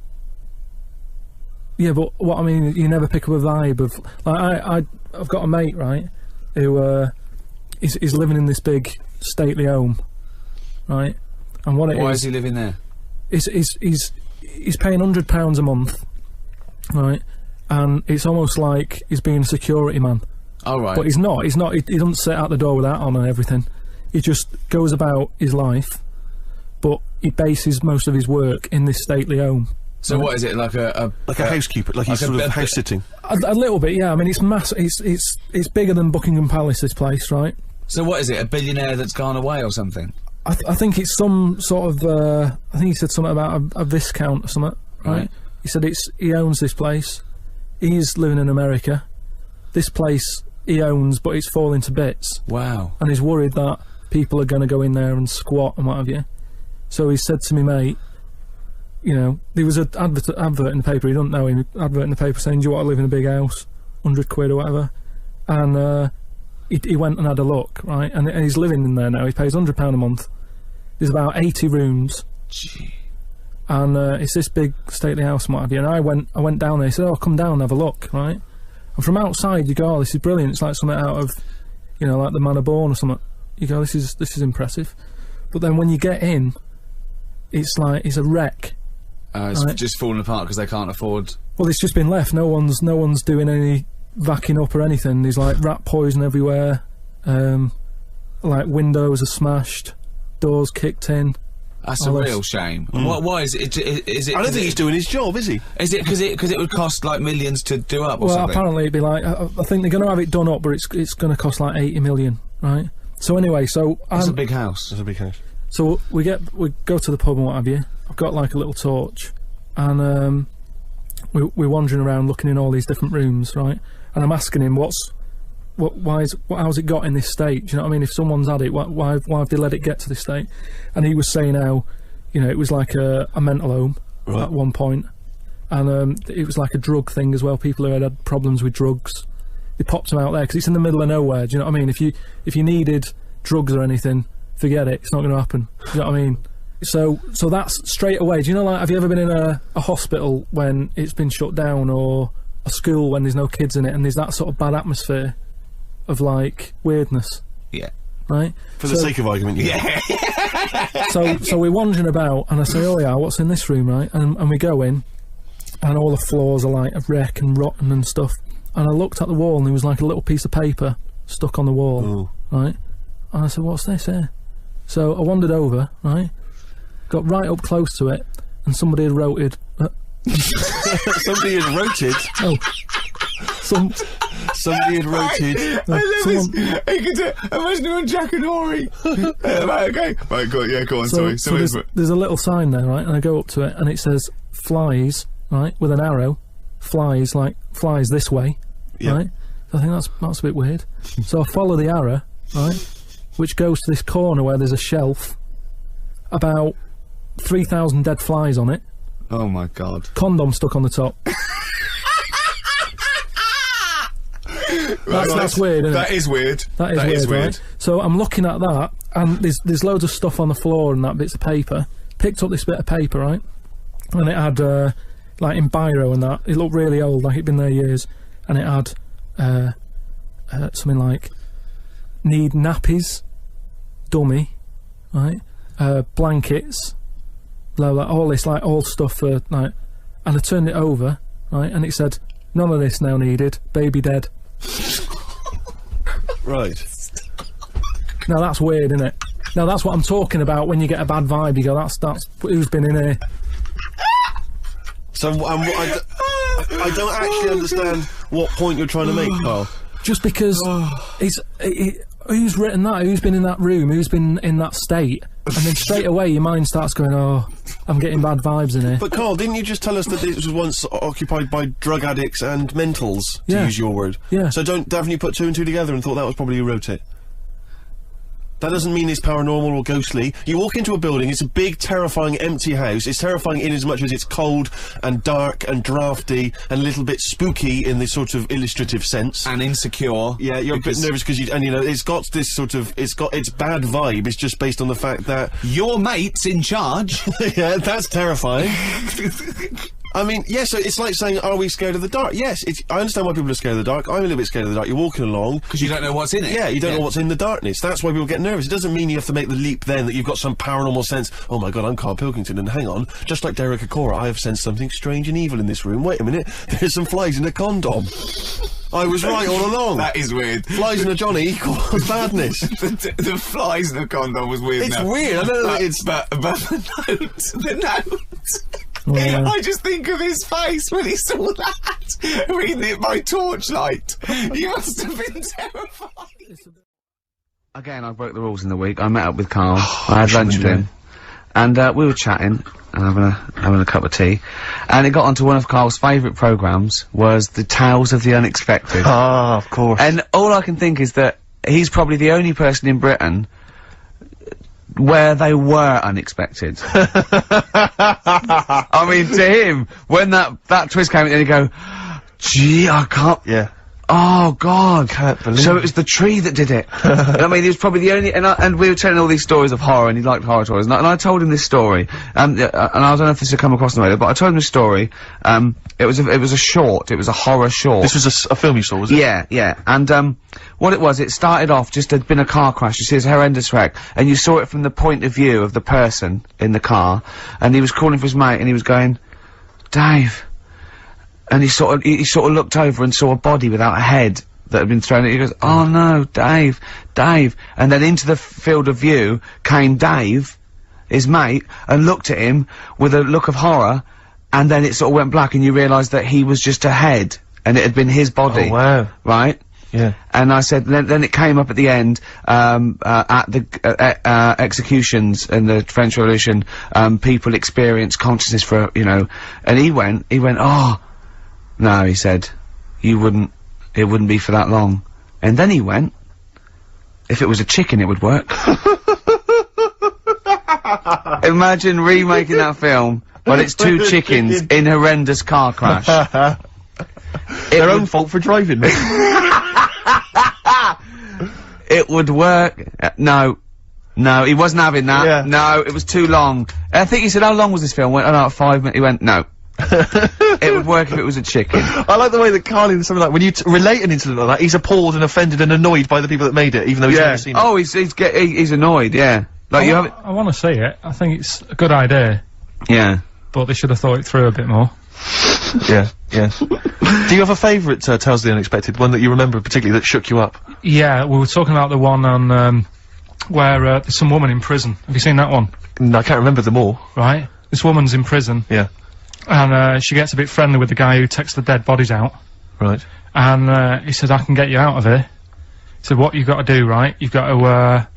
Speaker 5: Yeah, but what I mean, you never pick up a vibe of like I've got a mate, right, who is living in this big stately home, right, and what it
Speaker 7: Why
Speaker 5: is
Speaker 7: is he living there?
Speaker 5: he's paying £100 a month, right, and it's almost like he's being a security man.
Speaker 7: Oh, right.
Speaker 5: But he's not. He doesn't sit out the door with that on and everything. He just goes about his life, but he bases most of his work in this stately home.
Speaker 7: So what is it, like a
Speaker 3: housekeeper, like he's
Speaker 7: like
Speaker 3: sort
Speaker 7: a
Speaker 3: of
Speaker 7: bed-
Speaker 3: house sitting.
Speaker 5: A little bit, yeah. I mean, it's massive. It's bigger than Buckingham Palace, this place, right?
Speaker 7: So what is it, a billionaire that's gone away or something?
Speaker 5: I think it's some sort of. I think he said something about a viscount or something, right? He said he owns this place. He's living in America. This place he owns, but it's falling to bits.
Speaker 7: Wow.
Speaker 5: And he's worried that people are going to go in there and squat and what have you. So he said to me, mate, you know, there was an advert in the paper, he doesn't know him, advert in the paper saying, do you want to live in a big house, 100 quid or whatever? And he went and had a look, right? And he's living in there now, he pays £100 a month. There's about 80 rooms.
Speaker 7: Gee.
Speaker 5: And it's this big stately house and what have you. And I went down there, he said, oh, come down and have a look, right? And from outside you go, oh, this is brilliant, it's like something out of, you know, like the Man of Born or something. You go, this is impressive. But then when you get in, it's like, it's a wreck.
Speaker 7: It's
Speaker 5: Right.
Speaker 7: just falling apart because they can't afford...
Speaker 5: Well, it's just been left. No one's doing any vacuuming up or anything. There's like rat poison everywhere. Like windows are smashed, doors kicked in.
Speaker 7: That's a real shame. Why is it? Is it?
Speaker 3: I don't think he's doing his job, is he?
Speaker 7: Is it because it would cost like millions to do up or
Speaker 5: Well,
Speaker 7: something?
Speaker 5: apparently it'd be like I think they're going to have it done up, but it's going to cost like 80 million, right? So anyway,
Speaker 7: It's a big house.
Speaker 3: That's a big house.
Speaker 5: So we go to the pub and what have you. I've got like a little torch, and we're wandering around looking in all these different rooms, right? And I'm asking him how's it got in this state? Do you know what I mean? If someone's had it, why have they let it get to this state? And he was saying how, you know, it was like a mental home at one point, and it was like a drug thing as well. People who had problems with drugs, they popped them out there because it's in the middle of nowhere. Do you know what I mean? If you needed drugs or anything, forget it. It's not going to happen. Do you know what I mean? So that's straight away. Do you know, like, have you ever been in a hospital when it's been shut down, or a school when there's no kids in it, and there's that sort of bad atmosphere of like weirdness?
Speaker 7: Yeah.
Speaker 5: Right.
Speaker 3: For the sake of argument, yeah.
Speaker 5: So we're wandering about, and I say, oh yeah, what's in this room, right? And we go in, and all the floors are like a wreck and rotten and stuff. And I looked at the wall, and there was like a little piece of paper stuck on the wall, right? And I said, what's this here? So I wandered over, right? Got right up close to it, and somebody had wrote
Speaker 3: Somebody had roted.
Speaker 5: oh,
Speaker 3: Somebody had roted.
Speaker 7: Imagine doing Jack and Ori. Right, okay. Right, go on. Yeah, go on.
Speaker 5: So there's a little sign there, right? And I go up to it, and it says flies, right, with an arrow. Flies this way, right? So I think that's a bit weird. So I follow the arrow, right, which goes to this corner where there's a shelf, about 3,000 dead flies on it.
Speaker 7: Oh my god.
Speaker 5: Condom stuck on the top. That's weird, isn't it?
Speaker 7: That is weird.
Speaker 5: That is weird, right? So I'm looking at that, and there's loads of stuff on the floor and that, bits of paper. Picked up this bit of paper, right? And it had, like in biro and that, it looked really old, like it'd been there years. And it had something like, need nappies, dummy, right? Blankets, like all this, like all stuff for, like, and I turned it over, right? And it said, none of this now needed, baby dead.
Speaker 3: Right.
Speaker 5: Now that's weird, isn't it? Now that's what I'm talking about when you get a bad vibe. You go, that's who's been in here.
Speaker 3: So I don't actually understand what point you're trying to make, Carl.
Speaker 5: Just because who's written that? Who's been in that room? Who's been in that state? And then straight away your mind starts going, oh, I'm getting bad vibes in here.
Speaker 3: But Carl, didn't you just tell us that this was once occupied by drug addicts and mentals, to
Speaker 5: Yeah.
Speaker 3: use your word?
Speaker 5: Yeah.
Speaker 3: So haven't you put two and two together and thought that was probably who wrote it? That doesn't mean it's paranormal or ghostly. You walk into a building, it's a big, terrifying, empty house. It's terrifying in as much as it's cold and dark and drafty and a little bit spooky in this sort of illustrative sense.
Speaker 7: And insecure.
Speaker 3: Yeah, you're a bit nervous because you know, it's got this sort of, it's got its bad vibe. It's just based on the fact that
Speaker 7: Your mate's in charge.
Speaker 3: yeah, that's terrifying. I mean, yes, so it's like saying, are we scared of the dark? Yes, I understand why people are scared of the dark. I'm a little bit scared of the dark. You're walking along.
Speaker 7: Because you don't know what's in it.
Speaker 3: Yeah, you don't know what's in the darkness. That's why people get nervous. It doesn't mean you have to make the leap then that you've got some paranormal sense. Oh my god, I'm Karl Pilkington, and hang on, just like Derek Acora, I have sensed something strange and evil in this room. Wait a minute, there's some flies in a condom. I was right all along.
Speaker 7: That is weird.
Speaker 3: Flies in a Johnny equals badness.
Speaker 7: The flies in the condom was weird.
Speaker 3: It's weird, I don't know, it's...
Speaker 7: But the note...
Speaker 1: Yeah.
Speaker 7: I just think of his face when he saw that, reading it by torchlight. He must have been terrified.
Speaker 6: Again, I broke the rules in the week. I met up with Karl. I had lunch with him. And, we were chatting, and having a cup of tea. And it got onto one of Karl's favourite programmes, was the Tales of the Unexpected.
Speaker 3: Ah, of course.
Speaker 6: And all I can think is that he's probably the only person in Britain where they were unexpected. I mean, to him, when that twist came in, he'd go, gee, I can't...
Speaker 3: Yeah.
Speaker 6: Oh, God.
Speaker 3: Can't believe
Speaker 6: So it was the tree that did it. I mean, he was probably the only... And we were telling all these stories of horror, and he liked horror stories. And I told him this story. And I don't know if this had come across the radio, but I told him this story. It was a short. It was a horror short.
Speaker 3: This was a film you saw, was it?
Speaker 6: Yeah, yeah. And, what it was, it started off, just there'd been a car crash, you see, it's a horrendous wreck, and you saw it from the point of view of the person in the car, and he was calling for his mate, and he was going, Dave. And he sort of looked over and saw a body without a head that had been thrown at. He goes, oh no, Dave, Dave. And then into the field of view came Dave, his mate, and looked at him with a look of horror, and then it sort of went black, and you realised that he was just a head, and it had been his body.
Speaker 3: Oh, wow.
Speaker 6: Right?
Speaker 3: Yeah.
Speaker 6: And I said, then it came up at the end, at the, executions in the French Revolution, people experience consciousness for, you know, and he went, oh, no, he said, it wouldn't be for that long. And then he went, if it was a chicken, it would work. Imagine remaking that film, but it's two chickens in horrendous car crash.
Speaker 3: Their own fault for driving.
Speaker 6: It would work. No, he wasn't having that.
Speaker 3: Yeah.
Speaker 6: No, it was too long. I think he said, how long was this film? Went, oh no, 5 minutes. He went, no. It would work if it was a chicken.
Speaker 3: I like the way that Karl, in something like, when you relate an incident like that, he's appalled and offended and annoyed by the people that made it, even though he's never seen it.
Speaker 6: Oh, he's annoyed, yeah. Like, you haven't...
Speaker 5: I want to see it. I think it's a good idea.
Speaker 6: Yeah.
Speaker 5: But they should have thought it through a bit more.
Speaker 3: Yeah, yeah. Do you have a favourite, Tales of the Unexpected, one that you remember particularly that shook you up?
Speaker 5: Yeah, we were talking about the one on, where, there's some woman in prison. Have you seen that one?
Speaker 3: No, I can't remember them all.
Speaker 5: Right? This woman's in prison.
Speaker 3: Yeah.
Speaker 5: And, she gets a bit friendly with the guy who takes the dead bodies out.
Speaker 3: Right.
Speaker 5: And, he said, I can get you out of here. He said, what you've got to do, right? You've got to,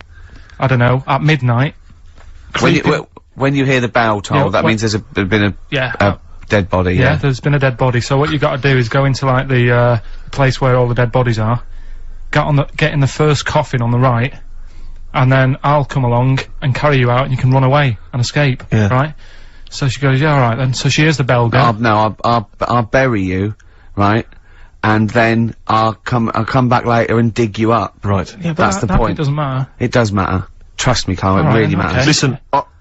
Speaker 5: I don't know, at midnight...
Speaker 6: When you hear the bell toll, that means there's been a dead body, yeah.
Speaker 5: There's been a dead body, so what you got to do is go into, like, the, place where all the dead bodies are, get in the first coffin on the right, and then I'll come along and carry you out, and you can run away and escape, right? So she goes, yeah, alright then, so she hears the bell go.
Speaker 6: I'll bury you, right? And then I'll come back later and dig you up.
Speaker 3: Right.
Speaker 5: Yeah, but
Speaker 6: that's the point.
Speaker 5: It doesn't matter.
Speaker 6: It does matter. Trust me, Karl, it
Speaker 5: Alright,
Speaker 6: really matters.
Speaker 5: okay.
Speaker 3: Listen,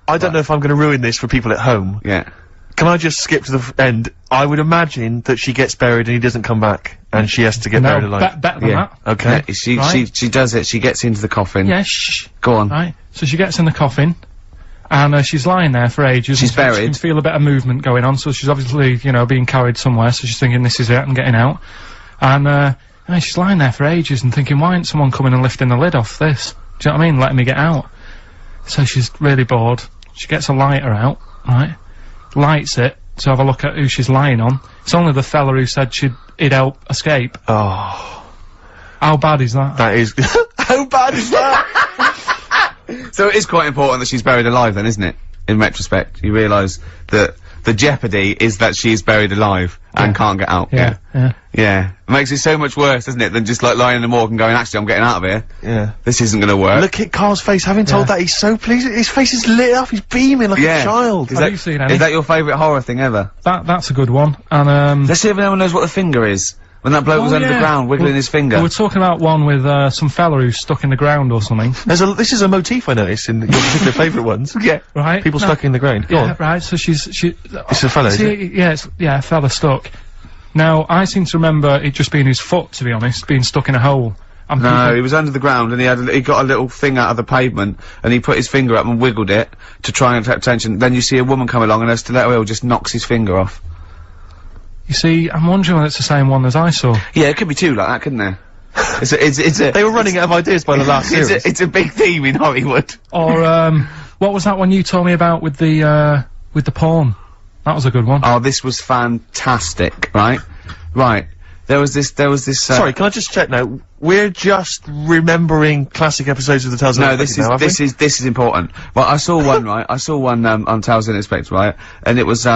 Speaker 3: I don't know if I'm going to ruin this for people at home.
Speaker 6: Yeah.
Speaker 3: Can I just skip to the end? I would imagine that she gets buried and he doesn't come back, and she has to get buried alive.
Speaker 5: Better than that.
Speaker 3: Okay.
Speaker 6: Yeah, she does it. She gets into the coffin.
Speaker 5: Yeah, shh.
Speaker 6: Go on.
Speaker 5: Right. So she gets in the coffin, and she's lying there for ages.
Speaker 6: She's buried.
Speaker 5: She can feel a bit of movement going on, so she's obviously, you know, being carried somewhere, so she's thinking, this is it, I'm getting out. And she's lying there for ages and thinking, why ain't someone coming and lifting the lid off this? Do you know what I mean? Letting me get out. So she's really bored. She gets a lighter out, right? Lights it to have a look at who she's lying on. It's only the fella who said he'd help escape.
Speaker 3: Oh.
Speaker 5: How bad is that?
Speaker 3: That is... How bad is that?
Speaker 6: So it is quite important that she's buried alive then, isn't it? In retrospect, you realise that the jeopardy is that she's buried alive and can't get out.
Speaker 5: Yeah.
Speaker 6: Yeah. It makes it so much worse, doesn't it, than just like lying in the morgue and going, actually, I'm getting out of here.
Speaker 3: Yeah.
Speaker 6: This isn't gonna work.
Speaker 3: Look at Karl's face, having told that, he's so pleased. His face is lit up, he's beaming like a child.
Speaker 5: Have you seen any?
Speaker 6: Is that your favourite horror thing ever?
Speaker 5: That's a good one. And
Speaker 6: let's see if anyone knows what the finger is. When that bloke was under the ground, wiggling his finger.
Speaker 5: We were talking about one with some fella who's stuck in the ground or something.
Speaker 3: This is a motif I noticed in your particular favourite ones.
Speaker 6: Yeah.
Speaker 5: Right.
Speaker 3: People stuck in the ground. Go on.
Speaker 5: Right. So it's
Speaker 3: a fella, is it?
Speaker 5: Yeah, a fella stuck. Now, I seem to remember it just being his foot, to be honest, being stuck in a hole. And
Speaker 6: No, he was under the ground and he got a little thing out of the pavement and he put his finger up and wiggled it to try and attract attention. Then you see a woman come along and her stiletto heel just knocks his finger off.
Speaker 5: You see, I'm wondering whether it's the same one as I saw.
Speaker 6: Yeah, it could be two like that, couldn't there?
Speaker 3: They were running out of ideas by the last series.
Speaker 6: It's a big theme in Hollywood.
Speaker 5: Or, what was that one you told me about with the porn? That was a good one.
Speaker 6: Oh, this was fantastic, right? Right. There was this,
Speaker 3: Sorry, can I just check now? We're just remembering classic episodes of the Tales of
Speaker 6: No,
Speaker 3: Unexpected
Speaker 6: this is important. Well, I saw one, right? I saw one, on Tales of Unexpected, right? And it was,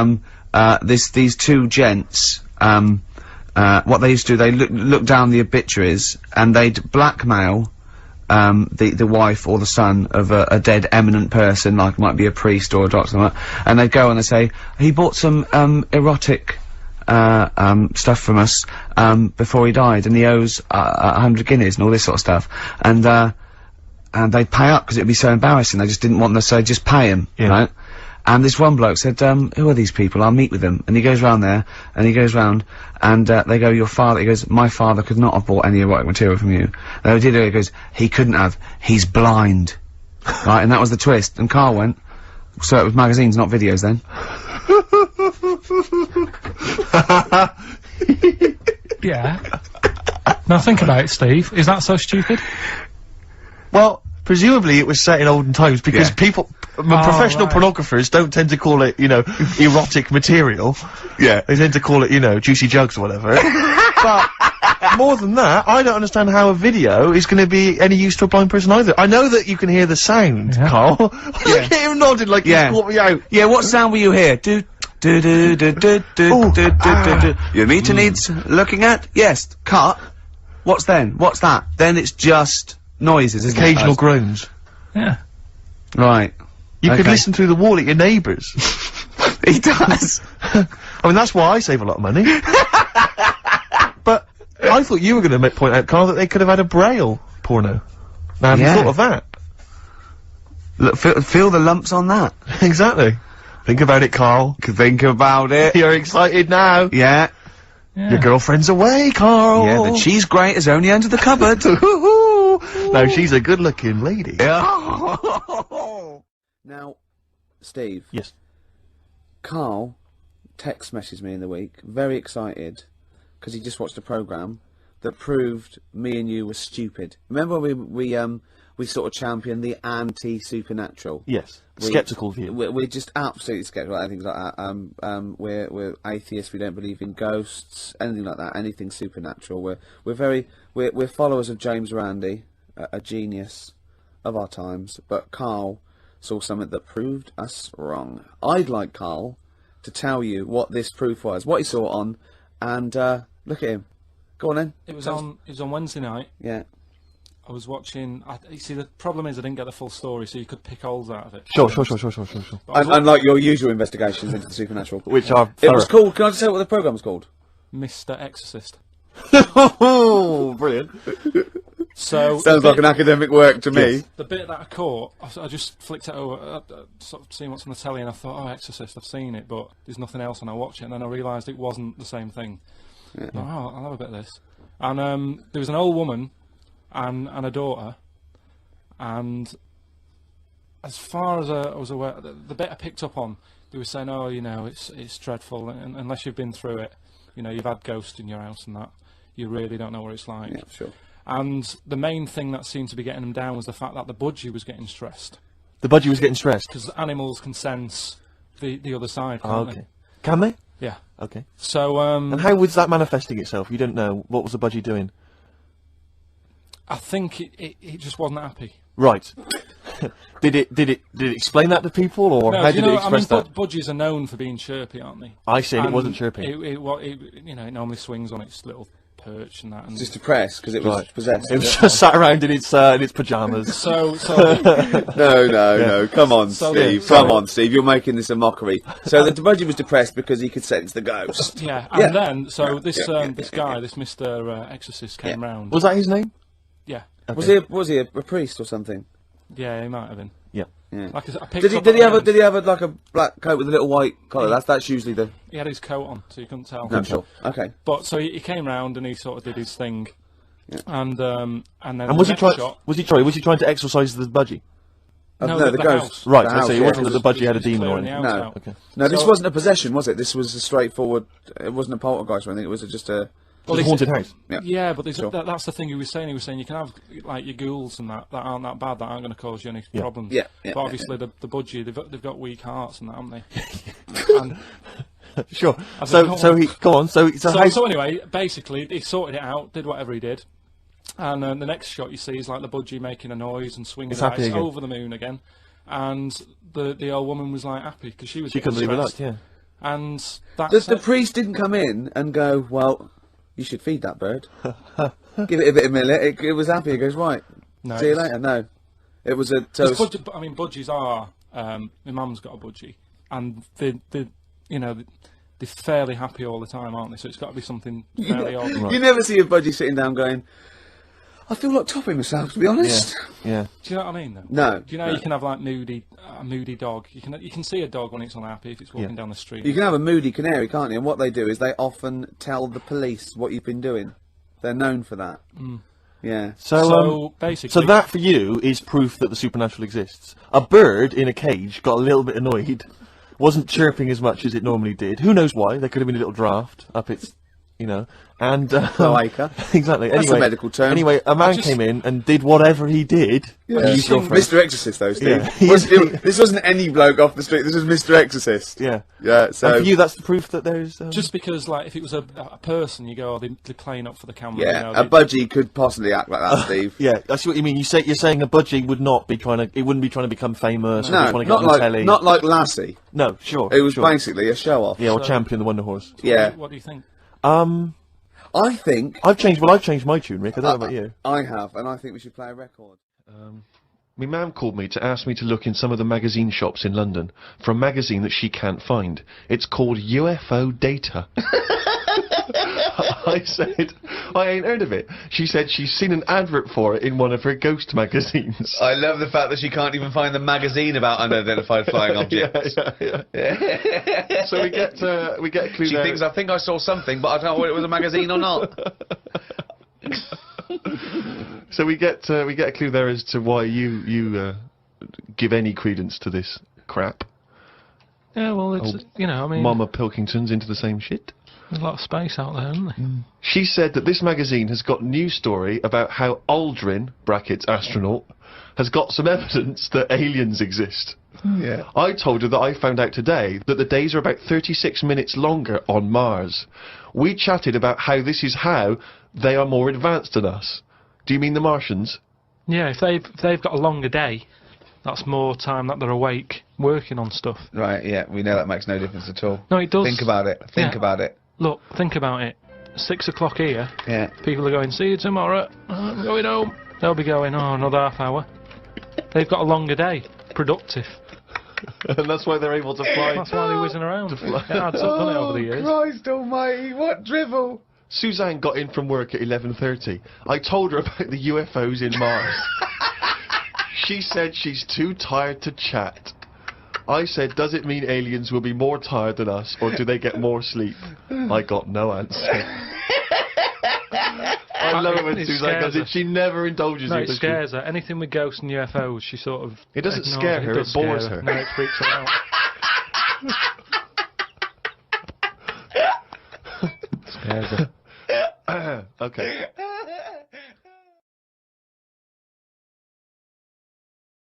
Speaker 6: these two gents, what they used to do, they look down the obituaries, and they'd blackmail, the wife or the son of a dead eminent person, like might be a priest or a doctor, something like that, and they'd go and they'd say, he bought some, erotic, stuff from us, before he died, and he owes, 100 guineas and all this sort of stuff, and they'd pay up because it'd be so embarrassing, they just didn't want them to say, just pay him, right? And this one bloke said, who are these people? I'll meet with them. And he goes round there, and he goes round, and, they go, your father, he goes, my father could not have bought any erotic material from you. They did it, he goes, he couldn't have, he's blind. Right, and that was the twist. And Karl went, so it was magazines, not videos then.
Speaker 5: Yeah. Now think about it, Steve. Is that so stupid?
Speaker 3: Well, presumably it was set in olden times because people, professional pornographers don't tend to call it, you know, erotic material.
Speaker 6: Yeah.
Speaker 3: They tend to call it, you know, juicy jugs or whatever. But more than that, I don't understand how a video is going to be any use to a blind person either. I know that you can hear the sound, Karl. Look at him nodding like he's caught me out.
Speaker 6: Yeah, what sound were you hear? Do do do do do do do do do. Your meter needs looking at? Yes. Cut. What's then? What's that? Then it's just noises, isn't it?
Speaker 3: Occasional groans.
Speaker 5: Yeah.
Speaker 6: Right.
Speaker 3: You could listen through the wall at your neighbours.
Speaker 6: He does.
Speaker 3: I mean, that's why I save a lot of money. But I thought you were going to point out, Karl, that they could have had a Braille porno. Now, have you thought of that?
Speaker 6: Look, feel the lumps on that.
Speaker 3: Exactly. Think about it, Karl.
Speaker 6: Think about it.
Speaker 3: You're excited now.
Speaker 6: Yeah.
Speaker 3: Your girlfriend's away, Karl.
Speaker 6: Yeah, the cheese grate is only under the cupboard.
Speaker 3: No, she's a good-looking lady.
Speaker 6: Yeah. Now, Steve.
Speaker 3: Yes.
Speaker 6: Karl text messaged me in the week, very excited, because he just watched a programme that proved me and you were stupid. Remember we sort of championed the anti-supernatural?
Speaker 3: Yes. Skeptical view.
Speaker 6: We're just absolutely skeptical about things like that. We're atheists. We don't believe in ghosts, anything like that. Anything supernatural. We're followers of James Randi, a genius of our times. But Karl saw something that proved us wrong. I'd like Karl to tell you what this proof was, what he saw on, and look at him. Go on then.
Speaker 5: It was on Wednesday night.
Speaker 6: Yeah.
Speaker 5: I was watching. You see, the problem is I didn't get the full story, so you could pick holes out of it.
Speaker 3: Sure.
Speaker 6: Unlike your usual investigations into the supernatural,
Speaker 3: Which are
Speaker 6: it was called. Can I just say what the programme was called?
Speaker 5: Mr. Exorcist.
Speaker 3: Oh, brilliant.
Speaker 6: So sounds like an academic work to me.
Speaker 5: The bit that I caught, I just flicked it over, sort of seeing what's on the telly, and I thought, oh, Exorcist, I've seen it, but there's nothing else, and I watch it, and then I realised it wasn't the same thing. Yeah. Oh, I'll have a bit of this. And there was an old woman and a daughter, and as far as I was aware, the bit I picked up on, they were saying, oh, you know, it's dreadful, and unless you've been through it, you know, you've had ghosts in your house and that, you really don't know what it's like.
Speaker 6: Yeah, sure.
Speaker 5: And the main thing that seemed to be getting them down was the fact that the budgie was getting stressed.
Speaker 3: The budgie was getting stressed?
Speaker 5: Because animals can sense the other side, can't they?
Speaker 3: Can they?
Speaker 5: Yeah.
Speaker 3: Okay.
Speaker 5: So,
Speaker 3: and how was that manifesting itself? You don't know. What was the budgie doing?
Speaker 5: I think it just wasn't happy.
Speaker 3: Right. Did it explain that to people, or
Speaker 5: no,
Speaker 3: how did it express that?
Speaker 5: Budgies are known for being chirpy, aren't they?
Speaker 3: I see, and it wasn't chirpy.
Speaker 5: You know, it normally swings on its little perch and that. And
Speaker 6: Just depressed because it was possessed.
Speaker 3: It was just sat around in its pyjamas.
Speaker 5: so
Speaker 6: No. Come on,
Speaker 5: So
Speaker 6: Steve.
Speaker 5: the-
Speaker 6: Come on, Steve. You're making this a mockery. So the budgie was depressed because he could sense the ghost.
Speaker 5: yeah, and then this guy, this Mr. Exorcist came round.
Speaker 3: Was that his name?
Speaker 5: Yeah,
Speaker 6: Was he a priest or something?
Speaker 5: yeah, he might have been.
Speaker 3: Yeah.
Speaker 6: Yeah.
Speaker 5: Like I picked
Speaker 6: Did he?
Speaker 5: up
Speaker 6: Did he
Speaker 5: on
Speaker 6: have?
Speaker 5: the
Speaker 6: Did he have like a black coat with a little white collar? That's usually the.
Speaker 5: He had his coat on, so you couldn't tell.
Speaker 6: I'm sure. Okay.
Speaker 5: But so he came round and he sort of did his thing, and then
Speaker 3: And was he trying? Was he trying to exorcise the budgie?
Speaker 5: No,
Speaker 6: the
Speaker 5: the
Speaker 6: ghost.
Speaker 5: house.
Speaker 3: Right.
Speaker 6: The
Speaker 3: I
Speaker 6: house,
Speaker 3: say it
Speaker 6: yeah,
Speaker 3: wasn't that the budgie had a demon or
Speaker 5: clearing the
Speaker 3: anything.
Speaker 5: house
Speaker 6: No.
Speaker 5: out.
Speaker 3: Okay.
Speaker 6: No, this
Speaker 5: So-
Speaker 6: wasn't a possession, was it? This was a straightforward. It wasn't a poltergeist or anything. It was just a.
Speaker 3: Well, a haunted house.
Speaker 5: Yeah, but
Speaker 6: Sure.
Speaker 5: that's the thing he was saying. He was saying you can have like your ghouls and that aren't that bad, that aren't going to cause you any problems.
Speaker 6: Yeah,
Speaker 5: But obviously the budgie, they've got weak hearts and that, haven't they? And
Speaker 3: Sure.
Speaker 5: I've
Speaker 3: So
Speaker 5: got
Speaker 3: so
Speaker 5: one.
Speaker 3: he go on. So
Speaker 5: so anyway, basically he sorted it out, did whatever he did, and the next shot you see is like the budgie making a noise and swinging
Speaker 3: It's
Speaker 5: the
Speaker 3: happy
Speaker 5: eyes
Speaker 3: again.
Speaker 5: over the moon again, and the old woman was like happy because she was
Speaker 3: she couldn't
Speaker 5: getting
Speaker 3: leave it up.
Speaker 5: stressed.
Speaker 3: Yeah.
Speaker 5: And that's
Speaker 6: The priest didn't come in and go, well, you should feed that bird. Give it a bit of millet. It was happy. He goes, right.
Speaker 5: No,
Speaker 6: See you
Speaker 5: it's-
Speaker 6: later. No. It was a toast.
Speaker 5: I mean, budgies are. My mum's got a budgie, and they're fairly happy all the time, aren't they? So it's got to be something fairly odd.
Speaker 6: You never see a budgie sitting down going, I feel like topping myself, to be honest.
Speaker 3: Yeah.
Speaker 5: Do you know what I mean? Though?
Speaker 6: No.
Speaker 5: Do you know you can have like a moody dog? You can see a dog when it's unhappy if it's walking down the street.
Speaker 6: You can have a moody canary, can't you? And what they do is they often tell the police what you've been doing. They're known for that. Yeah.
Speaker 3: So
Speaker 5: basically,
Speaker 3: so that for you is proof that the supernatural exists. A bird in a cage got a little bit annoyed, wasn't chirping as much as it normally did. Who knows why? There could have been a little draft up its, and
Speaker 6: Cloaca.
Speaker 3: exactly.
Speaker 6: That's
Speaker 3: Anyway,
Speaker 6: a medical term.
Speaker 3: Anyway, a man came in and did whatever he did.
Speaker 6: Yeah.
Speaker 3: Use your phrase.
Speaker 6: Mr. Exorcist, though, Steve.
Speaker 3: Yeah.
Speaker 6: This wasn't any bloke off the street. This was Mr. Exorcist.
Speaker 3: Yeah.
Speaker 6: Yeah. So.
Speaker 3: And for you, that's the proof that there's.
Speaker 5: just because, like, if it was a person, you go, oh, they're playing up for the camera.
Speaker 6: Yeah,
Speaker 5: you know,
Speaker 6: a budgie could possibly act like that, Steve.
Speaker 3: Yeah, I see what you mean. You're saying a budgie would not be trying to. It wouldn't be trying to become famous. or
Speaker 6: No,
Speaker 3: trying to get
Speaker 6: not
Speaker 3: on the telly.
Speaker 6: not like Lassie.
Speaker 3: No, sure.
Speaker 6: It was
Speaker 3: sure.
Speaker 6: basically a show off.
Speaker 3: Yeah, or Champion the Wonder Horse.
Speaker 6: Yeah.
Speaker 5: What do you think?
Speaker 6: I think
Speaker 3: I've changed my tune, Rick. I don't know about you.
Speaker 6: I have, and I think we should play a record.
Speaker 8: My mum called me to ask me to look in some of the magazine shops in London for a magazine that she can't find. It's called UFO Data. I said, I ain't heard of it. She said she's seen an advert for it in one of her ghost magazines.
Speaker 2: I love the fact that she can't even find the magazine about unidentified flying objects.
Speaker 8: Yeah. So we get a clue
Speaker 2: She
Speaker 8: there.
Speaker 2: thinks, I think I saw something, but I don't know whether it was a magazine or not.
Speaker 8: So we get a clue there as to why you give any credence to this crap.
Speaker 5: Yeah, well, it's I mean,
Speaker 8: Mama Pilkington's into the same shit.
Speaker 5: there's a lot of space out there, isn't there?
Speaker 8: She said that this magazine has got a news story about how Aldrin (brackets astronaut) has got some evidence that aliens exist.
Speaker 2: Yeah.
Speaker 8: I told her that I found out today that the days are about 36 minutes longer on Mars. We chatted about how this is how they are more advanced than us. Do you mean the Martians?
Speaker 5: Yeah, if they've got a longer day, that's more time that they're awake working on stuff.
Speaker 2: Right, yeah, we know that makes no difference at all.
Speaker 5: No, it does.
Speaker 2: Think about it. Think
Speaker 5: Yeah.
Speaker 2: about it.
Speaker 5: Look, think about it. 6 o'clock here.
Speaker 2: Yeah.
Speaker 5: People are going, see you tomorrow. I'm going home. They'll be going, oh, another half hour. They've got a longer day. Productive.
Speaker 8: And that's why they're able to fly.
Speaker 5: That's why they're whizzing around. It adds up, doesn't it, over the years?
Speaker 2: Christ almighty, what drivel!
Speaker 8: Suzanne got in from work at 11:30. I told her about the UFOs in Mars. She said she's too tired to chat. I said, does it mean aliens will be more tired than us, or do they get more sleep? I got no answer. I love it when
Speaker 5: It
Speaker 8: Suzanne
Speaker 5: scares
Speaker 8: does it.
Speaker 5: her.
Speaker 8: She never indulges
Speaker 5: No,
Speaker 8: in
Speaker 5: it scares her. Anything with ghosts and UFOs, she sort of...
Speaker 8: It doesn't
Speaker 5: ignores
Speaker 8: scare her,
Speaker 5: does
Speaker 8: it bores
Speaker 5: scare
Speaker 8: her.
Speaker 5: No, it freaks her out. Scares her.
Speaker 8: Okay.